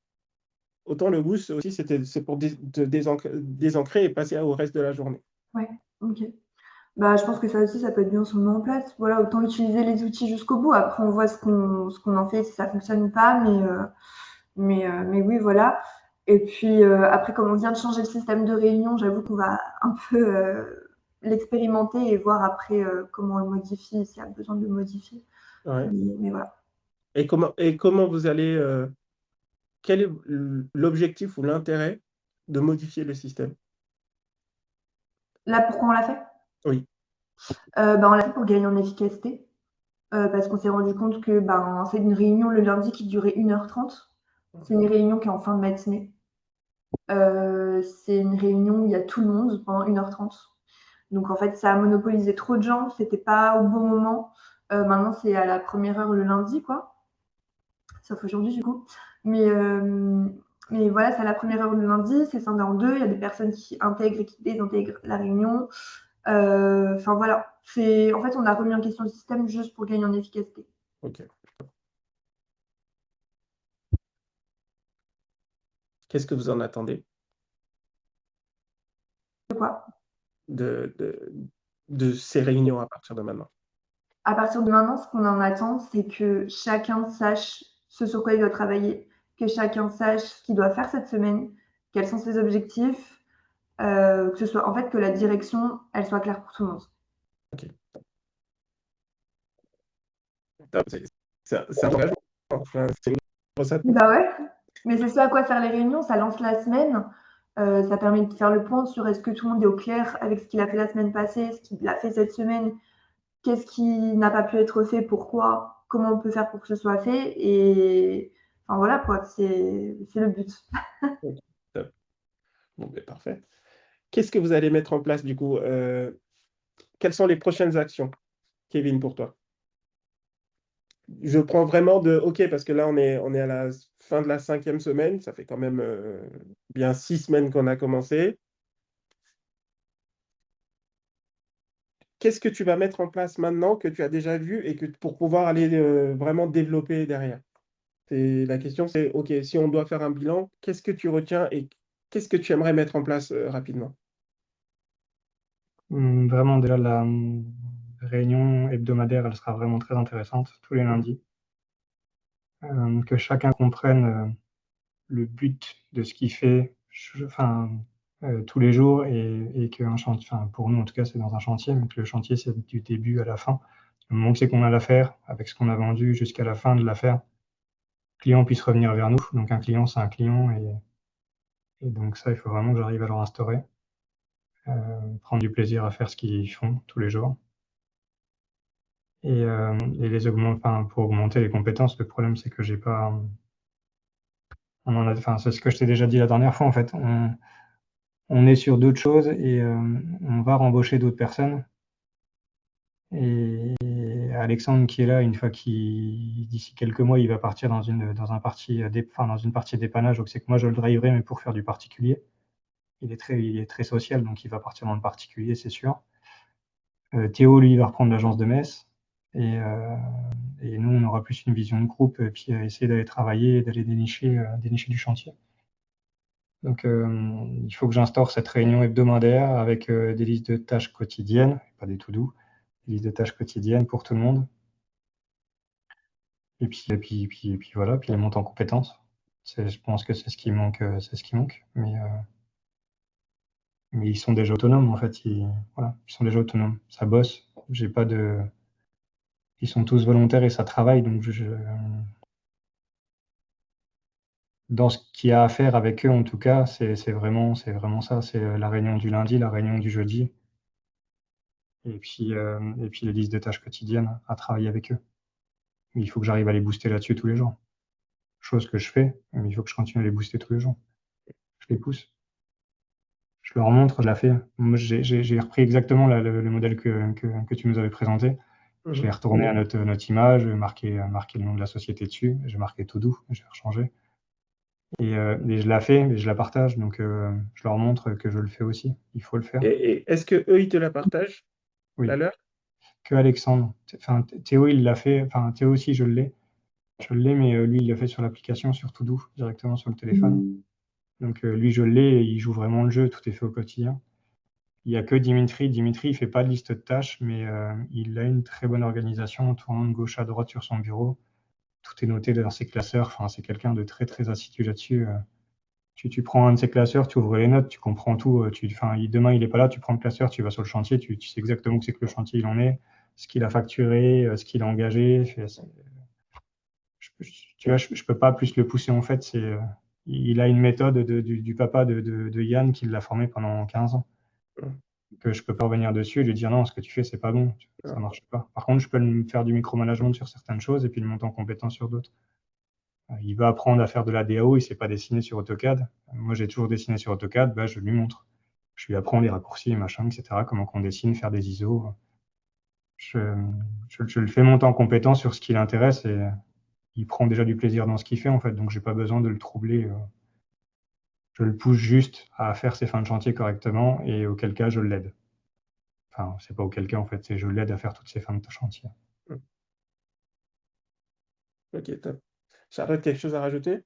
[SPEAKER 2] autant le whoosh aussi, c'est pour désancrer et passer au reste de la journée.
[SPEAKER 3] Ouais, ok. Je pense que ça aussi, ça peut être bien si on le met en place. Voilà, autant utiliser les outils jusqu'au bout. Après, on voit ce qu'on en fait, si ça fonctionne ou pas. Mais oui, voilà. Et puis, après, comme on vient de changer le système de réunion, j'avoue qu'on va un peu l'expérimenter et voir après comment on le modifie, s'il y a besoin de le modifier.
[SPEAKER 2] Ouais.
[SPEAKER 3] Mais voilà.
[SPEAKER 2] Et comment vous allez, quel est l'objectif ou l'intérêt de modifier le système?
[SPEAKER 3] Là, pourquoi on l'a fait?
[SPEAKER 2] Oui.
[SPEAKER 3] On l'a fait pour gagner en efficacité, parce qu'on s'est rendu compte que c'est une réunion le lundi qui durait 1h30. C'est une réunion qui est en fin de matinée. C'est une réunion où il y a tout le monde pendant 1h30. Donc en fait, ça a monopolisé trop de gens, c'était pas au bon moment. Maintenant, c'est à la première heure le lundi, quoi. Sauf aujourd'hui, du coup. Mais voilà, c'est à la première heure le lundi, c'est scindé en deux. Il y a des personnes qui intègrent et qui désintègrent la réunion. Enfin voilà. En fait, on a remis en question le système juste pour gagner en efficacité.
[SPEAKER 2] Ok. Qu'est-ce que vous en attendez
[SPEAKER 3] De quoi?
[SPEAKER 2] de, de, de ces réunions à partir de maintenant?
[SPEAKER 3] À partir de maintenant, ce qu'on en attend, c'est que chacun sache ce sur quoi il doit travailler, que chacun sache ce qu'il doit faire cette semaine, quels sont ses objectifs, que ce soit en fait que la direction, elle soit claire pour tout le monde.
[SPEAKER 2] Ok. Top. C'est un engagement. Enfin, c'est une grosse attente.
[SPEAKER 3] Bah ouais, mais c'est ça à quoi faire les réunions, ça lance la semaine, ça permet de faire le point sur est-ce que tout le monde est au clair avec ce qu'il a fait la semaine passée, ce qu'il a fait cette semaine, qu'est-ce qui n'a pas pu être fait, pourquoi, comment on peut faire pour que ce soit fait, et enfin voilà quoi, c'est le but.
[SPEAKER 2] Ok, top. Bon, ben, parfait. Qu'est-ce que vous allez mettre en place du coup? Quelles sont les prochaines actions, Kevin, pour toi? Je prends vraiment OK, parce que là, on est à la fin de la 5e semaine. Ça fait quand même bien 6 semaines qu'on a commencé. Qu'est-ce que tu vas mettre en place maintenant que tu as déjà vu et que pour pouvoir aller vraiment développer derrière? La question, c'est, OK, si on doit faire un bilan, qu'est-ce que tu retiens et qu'est-ce que tu aimerais mettre en place rapidement?
[SPEAKER 1] Vraiment, déjà, la réunion hebdomadaire, elle sera vraiment très intéressante tous les lundis. Que chacun comprenne le but de ce qu'il fait tous les jours et qu'un chantier, enfin, pour nous en tout cas, c'est dans un chantier, mais que le chantier, c'est du début à la fin. Le moment que c'est qu'on a l'affaire, avec ce qu'on a vendu jusqu'à la fin de l'affaire, le client puisse revenir vers nous. Donc un client, c'est un client et donc ça, il faut vraiment que j'arrive à leur instaurer. Prendre du plaisir à faire ce qu'ils font tous les jours. Et les augmenter, enfin, pour augmenter les compétences, le problème, c'est que j'ai pas. Enfin, c'est ce que je t'ai déjà dit la dernière fois, en fait. On est sur d'autres choses et on va rembaucher d'autres personnes. Et Alexandre, qui est là, une fois qu'il, d'ici quelques mois, il va partir dans une partie dépannage. Donc, c'est que moi, je le driverai, mais pour faire du particulier. Il est très social, donc il va partir dans le particulier, c'est sûr. Théo, lui, il va reprendre l'agence de Metz. Et, euh, et nous, on aura plus une vision de groupe, et puis essayer d'aller travailler et d'aller dénicher du chantier. Donc, il faut que j'instaure cette réunion hebdomadaire avec des listes de tâches quotidiennes, pas des to-do, des listes de tâches quotidiennes pour tout le monde. Et puis voilà, puis les montées en compétences. Je pense que c'est ce qui manque, c'est ce qui manque. Mais ils sont déjà autonomes, en fait. Voilà, ils sont déjà autonomes. Ça bosse. J'ai pas de. Ils sont tous volontaires et ça travaille. Donc, dans ce qu'il y a à faire avec eux, en tout cas, c'est vraiment ça. C'est la réunion du lundi, la réunion du jeudi, et puis les listes de tâches quotidiennes à travailler avec eux. Mais il faut que j'arrive à les booster là-dessus tous les jours. Chose que je fais, mais il faut que je continue à les booster tous les jours. Je les pousse. Je leur montre, je la fais. Moi, j'ai repris exactement le modèle que tu nous avais présenté. Je l'ai
[SPEAKER 2] Mhm.
[SPEAKER 1] retourné à notre image, marqué le nom de la société dessus. J'ai marqué tout doux, j'ai rechangé. Et je la fais, et je la partage. Donc, je leur montre que je le fais aussi. Il faut le faire.
[SPEAKER 2] Et est-ce que eux, ils te la partagent, la
[SPEAKER 1] Oui,
[SPEAKER 2] leur?
[SPEAKER 1] que Alexandre. Enfin, Théo, il l'a fait. Enfin, Théo aussi, je l'ai. Je l'ai, mais lui, il l'a fait sur l'application, sur Todo, directement sur le téléphone. Donc, lui, je l'ai et il joue vraiment le jeu. Tout est fait au quotidien. Il n'y a que Dimitri. Dimitri, il fait pas de liste de tâches, mais il a une très bonne organisation, tournant de gauche à droite sur son bureau. Tout est noté dans ses classeurs. Enfin, c'est quelqu'un de très, très assidu là-dessus. Tu prends un de ses classeurs, tu ouvres les notes, tu comprends tout. Demain, il n'est pas là, tu prends le classeur, tu vas sur le chantier, tu sais exactement où c'est que le chantier il en est, ce qu'il a facturé, ce qu'il a engagé. Tu vois, je peux pas plus le pousser en fait. Il a une méthode du papa de Yann qui l'a formé pendant 15 ans.
[SPEAKER 2] Mhm.
[SPEAKER 1] Que je peux pas revenir dessus et lui dire non, ce que tu fais, c'est pas bon, ça
[SPEAKER 2] Ah,
[SPEAKER 1] marche pas. Par contre, je peux me faire du micromanagement sur certaines choses et puis le monter en compétence sur d'autres. Il va apprendre à faire de la DAO, il sait pas dessiner sur AutoCAD. Moi, j'ai toujours dessiné sur AutoCAD, bah, je lui montre. Je lui apprends les raccourcis, les machins, etc., comment qu'on dessine, faire des ISO. Je, je le fais monter en compétence sur ce qui l'intéresse et il prend déjà du plaisir dans ce qu'il fait, en fait, donc j'ai pas besoin de le troubler. Je le pousse juste à faire ses fins de chantier correctement et auquel cas, je l'aide. Enfin, c'est pas auquel cas, en fait, c'est je l'aide à faire toutes ses fins de chantier.
[SPEAKER 2] mhm. Ok, top. Charlotte, quelque chose à rajouter?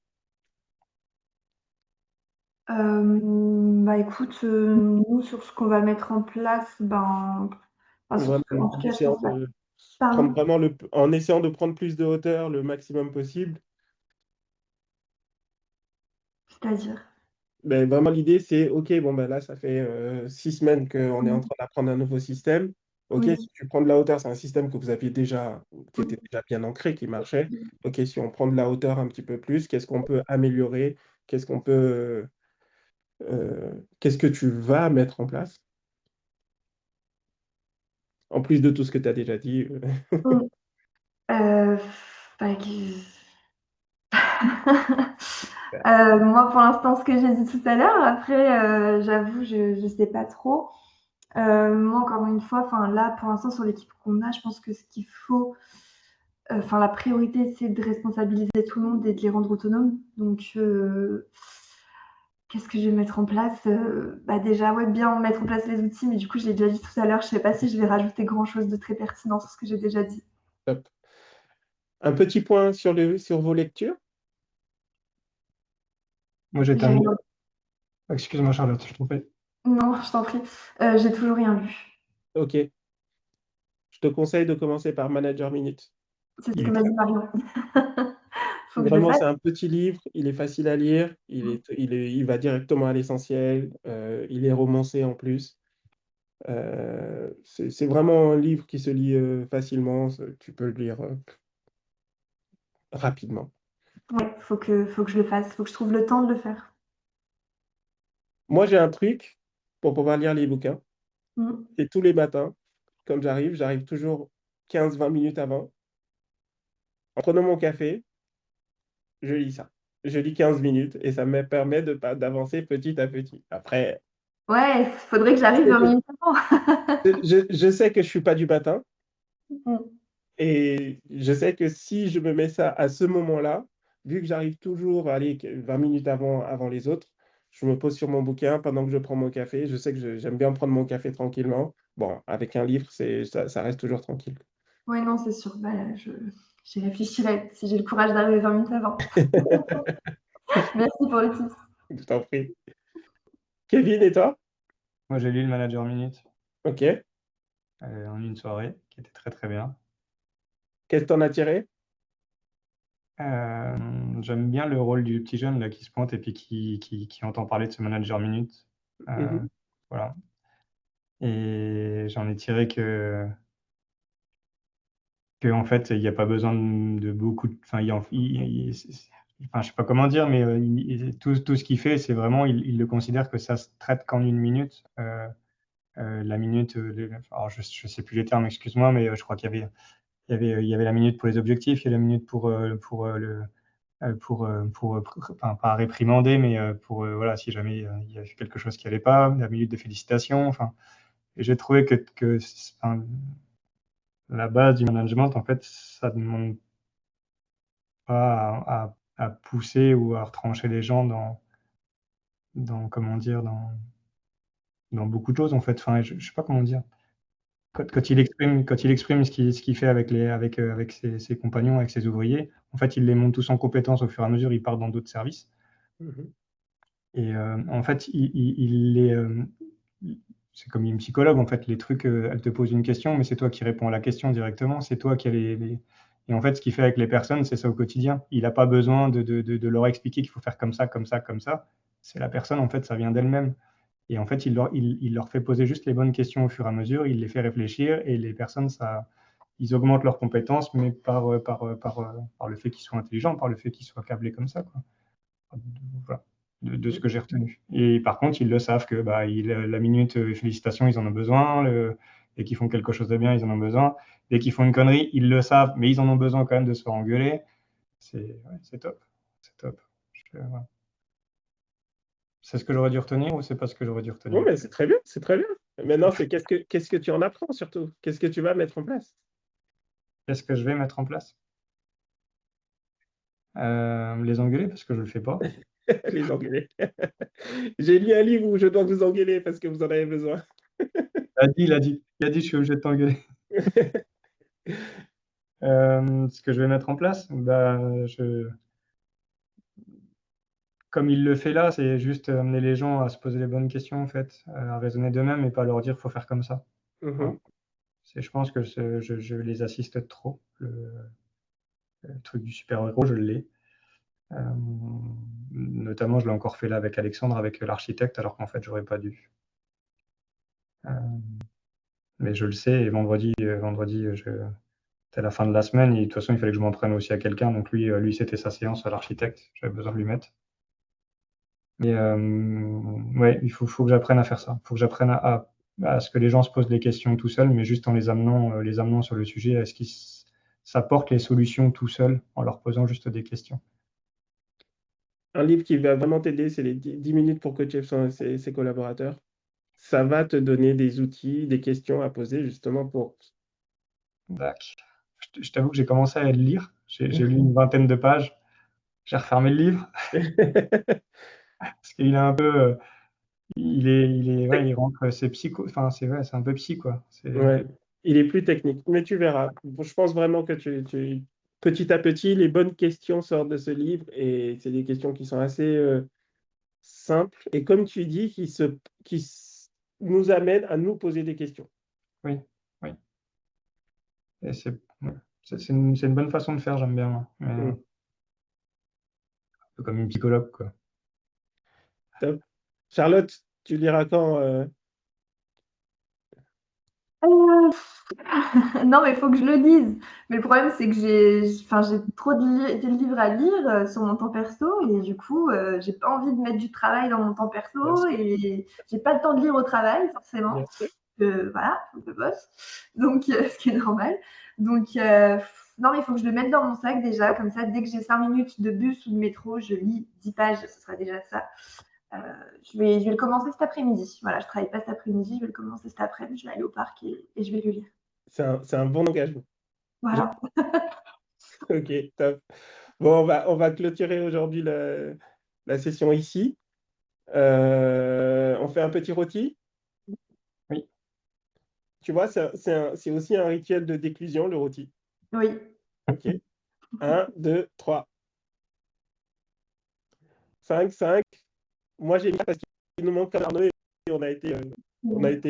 [SPEAKER 3] Bah écoute, nous sur ce qu'on va mettre en place,
[SPEAKER 2] Vraiment,
[SPEAKER 3] en tout cas je pense pas. Pardon,
[SPEAKER 2] en essayant de prendre plus de hauteur le maximum possible.
[SPEAKER 3] c'est-à-dire.
[SPEAKER 2] Ben, vraiment, l'idée, c'est, OK, bon, ben là, ça fait 6 semaines qu'on est en
[SPEAKER 3] Mm.
[SPEAKER 2] train d'apprendre un nouveau système. OK,
[SPEAKER 3] Oui.
[SPEAKER 2] si tu prends de la hauteur, c'est un système que vous aviez déjà, qui
[SPEAKER 3] Mm.
[SPEAKER 2] était déjà bien ancré, qui marchait. OK, si on prend de la hauteur un petit peu plus, qu'est-ce qu'on peut améliorer? Qu'est-ce qu'on peut, qu'est-ce que tu vas mettre en place? En plus de tout ce que tu as déjà dit.
[SPEAKER 3] Mm. Euh, bah, moi, pour l'instant, ce que j'ai dit tout à l'heure, après, j'avoue, je ne sais pas trop. Moi, encore une fois, enfin là, pour l'instant, sur l'équipe qu'on a, je pense que ce qu'il faut, enfin la priorité, c'est de responsabiliser tout le monde et de les rendre autonomes. Donc, qu'est-ce que je vais mettre en place? Bah déjà, ouais, bien mettre en place les outils, mais du coup, je l'ai déjà dit tout à l'heure, je sais pas si je vais rajouter grand-chose de très pertinent sur ce que j'ai déjà dit.
[SPEAKER 2] Top. Un petit point sur vos lectures.
[SPEAKER 1] Moi, j'ai
[SPEAKER 3] J'ai
[SPEAKER 1] terminé.
[SPEAKER 3] rien...
[SPEAKER 1] Excuse-moi, Charlotte, je t'en prie.
[SPEAKER 3] Non, je t'en prie. J'ai toujours rien lu.
[SPEAKER 2] OK. Je te conseille de commencer par Manager Minute.
[SPEAKER 3] C'est ce
[SPEAKER 2] Il
[SPEAKER 3] que
[SPEAKER 2] est
[SPEAKER 3] m'a
[SPEAKER 2] très
[SPEAKER 3] dit Marion. Faut que je le
[SPEAKER 2] Vraiment,
[SPEAKER 3] fasse.
[SPEAKER 2] c'est un petit livre, il est facile à lire, il va directement à l'essentiel, il est romancé en plus. C'est vraiment un livre qui se lit facilement, tu peux le lire rapidement.
[SPEAKER 3] Ouais, faut que je le fasse. Faut que je trouve le temps de le faire.
[SPEAKER 2] Moi, j'ai un truc pour pouvoir lire les bouquins,
[SPEAKER 3] Mm.
[SPEAKER 2] c'est tous les matins, comme j'arrive toujours 15-20 minutes avant. En prenant mon café, je lis ça. Je lis 15 minutes et ça me permet d'avancer petit à petit. Après,
[SPEAKER 3] Ouais, faudrait que j'arrive 20 minutes avant.
[SPEAKER 2] je sais que je suis pas du matin.
[SPEAKER 3] Mm.
[SPEAKER 2] Et je sais que si je me mets ça à ce moment-là, vu que j'arrive toujours à aller 20 minutes avant les autres, je me pose sur mon bouquin pendant que je prends mon café. Je sais que j'aime bien prendre mon café tranquillement. Bon, avec un livre, ça reste toujours tranquille.
[SPEAKER 3] Ouais, non, c'est sûr. J'y réfléchirai si j'ai le courage d'arriver 20 minutes avant. Merci pour le tips.
[SPEAKER 2] Je t'en prie. Kevin, et toi?
[SPEAKER 1] Moi, j'ai lu le Manager Minute
[SPEAKER 2] OK.
[SPEAKER 1] en une soirée, qui était très très bien.
[SPEAKER 2] Qu'est-ce que t'en as tiré?
[SPEAKER 1] J'aime bien le rôle du petit jeune là, qui se pointe et puis qui entend parler de ce Manager Minute. Euh,
[SPEAKER 2] Mhm.
[SPEAKER 1] voilà. Et j'en ai tiré que en fait, il n'y a pas besoin de beaucoup de. Enfin, enfin, je sais pas comment dire, mais tout ce qu'il fait, c'est vraiment, il le considère que ça se traite qu'en une minute. La minute, alors je sais plus les termes, excuse-moi, mais je crois il y avait la minute pour les objectifs, il y a la minute enfin, pas réprimander, mais pour voilà, si jamais il y a quelque chose qui allait pas, la minute de félicitations. Enfin, et j'ai trouvé enfin, la base du management, en fait, ça demande pas à pousser ou à retrancher les gens comment dire, dans beaucoup de choses, en fait. Enfin, je sais pas comment dire. Quand il exprime ce qu'il fait avec ses compagnons, avec ses ouvriers, en fait, il les monte tous en compétences au fur et à mesure, il part dans d'autres services.
[SPEAKER 2] Mhm.
[SPEAKER 1] Et en fait, c'est comme une psychologue, en fait, les trucs, elle te pose une question, mais c'est toi qui réponds à la question directement, c'est toi qui as Et en fait, ce qu'il fait avec les personnes, c'est ça au quotidien. Il n'a pas besoin de leur expliquer qu'il faut faire comme ça, comme ça, comme ça. C'est la personne, en fait, ça vient d'elle-même. Et en fait, il leur fait poser juste les bonnes questions au fur et à mesure, il les fait réfléchir, et les personnes, ils augmentent leurs compétences, mais par le fait qu'ils soient intelligents, par le fait qu'ils soient câblés comme ça, quoi. Voilà, de ce que j'ai retenu. Et par contre, ils le savent que bah, la minute félicitations, ils en ont besoin, et qu'ils font quelque chose de bien, ils en ont besoin. Dès qu'ils font une connerie, ils le savent, mais ils en ont besoin quand même de se faire engueuler. C'est top. C'est top. Voilà. C'est ce que j'aurais dû retenir ou c'est pas ce que j'aurais dû
[SPEAKER 2] Bon,
[SPEAKER 1] retenir?
[SPEAKER 2] mais c'est très bien, c'est très bien. Maintenant, c'est qu'est-ce que tu en apprends surtout? Qu'est-ce que tu vas mettre en place?
[SPEAKER 1] Qu'est-ce que je vais mettre en place? Les engueuler parce que je le fais pas.
[SPEAKER 2] Les engueuler. J'ai lu un livre où je dois vous engueuler parce que vous en avez besoin.
[SPEAKER 1] Il a dit, je suis obligé de t'engueuler. Ce que je vais mettre en place, bah, comme il le fait là, c'est juste amener les gens à se poser les bonnes questions, en fait, à raisonner d'eux-mêmes et pas leur dire faut faire comme ça. Voilà.
[SPEAKER 2] Mhm.
[SPEAKER 1] Je pense que je les assiste trop. Le truc du super-héros, je l'ai. Euh, Notamment, je l'ai encore fait là avec Alexandre, avec l'architecte, alors qu'en fait, j'aurais pas dû. Euh, mais je le sais, et vendredi, c'était la fin de la semaine, et de toute façon, il fallait que je m'entraîne aussi à quelqu'un, donc lui, c'était sa séance à l'architecte, j'avais besoin de lui mettre. Mais ouais, faut que j'apprenne à faire ça. Il faut que j'apprenne à ce que les gens se posent les questions tout seuls, mais juste en les amenant sur le sujet, à ce qu'ils s'apportent les solutions tout seuls en leur posant juste des questions.
[SPEAKER 2] Un livre qui va vraiment t'aider, c'est les 10 minutes pour coacher ses collaborateurs. Ça va te donner des outils, des questions à poser justement pour...
[SPEAKER 1] D'accord. Je t'avoue que j'ai commencé à le lire. J'ai lu une vingtaine de pages. J'ai refermé le livre parce qu'il est un peu, ouais, il rentre, c'est psycho, enfin, ouais, c'est un peu psy, quoi.
[SPEAKER 2] Ouais, il est plus technique, mais tu verras. Je pense vraiment que petit à petit, les bonnes questions sortent de ce livre et c'est des questions qui sont assez simples et comme tu dis, nous amènent à nous poser des questions.
[SPEAKER 1] Oui, oui. Et ouais, c'est une bonne façon de faire, j'aime bien, moi. Mais,
[SPEAKER 2] Mm.
[SPEAKER 1] un peu comme une psychologue, quoi.
[SPEAKER 2] Top. Charlotte, tu liras quand
[SPEAKER 3] Euh, Non, mais il faut que je le lise. Mais le problème, c'est que j'ai trop de livres à lire sur mon temps perso et du coup, j'ai pas envie de mettre du travail dans mon temps
[SPEAKER 2] Bien
[SPEAKER 3] perso
[SPEAKER 2] sûr,
[SPEAKER 3] et j'ai pas le temps de lire au travail, forcément.
[SPEAKER 2] bien sûr.
[SPEAKER 3] Voilà, faut que je bosse. Donc, ce qui est normal. Donc, non, mais il faut que je le mette dans mon sac déjà. Comme ça, dès que j'ai 5 minutes de bus ou de métro, je lis 10 pages, ce sera déjà ça. Euh, je vais le commencer cet après-midi. Voilà, je travaille pas cet après-midi, je vais le commencer cet après-midi. Je vais aller au parc et je vais le lire.
[SPEAKER 2] C'est un bon engagement.
[SPEAKER 3] Voilà.
[SPEAKER 2] Ok, top. Bon, on va clôturer aujourd'hui la session ici. On fait un petit rôti.
[SPEAKER 1] Oui,
[SPEAKER 2] Tu vois, c'est aussi un rituel de déclusion, le rôti.
[SPEAKER 3] Oui.
[SPEAKER 2] Ok. 1, 2, 3, 5, 5. Moi, j'ai mis parce qu'il nous manque un Arnaud et on a été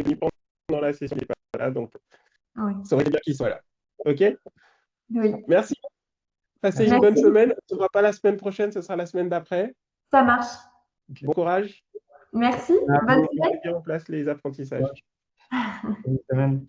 [SPEAKER 2] mis pendant la session. Il n'est pas là, donc
[SPEAKER 3] Oui.
[SPEAKER 2] ça aurait été bien qu'il soit là. Ok.
[SPEAKER 3] Oui.
[SPEAKER 2] Merci. Passez une
[SPEAKER 1] merci.
[SPEAKER 2] bonne
[SPEAKER 3] Merci.
[SPEAKER 2] semaine. Ce ne sera pas la semaine prochaine, ce sera la semaine d'après.
[SPEAKER 3] Ça marche.
[SPEAKER 2] Bon courage.
[SPEAKER 3] Merci. Bonne
[SPEAKER 1] Bravo.
[SPEAKER 3] semaine.
[SPEAKER 2] Mettez bien en place les apprentissages.
[SPEAKER 1] Bonne semaine.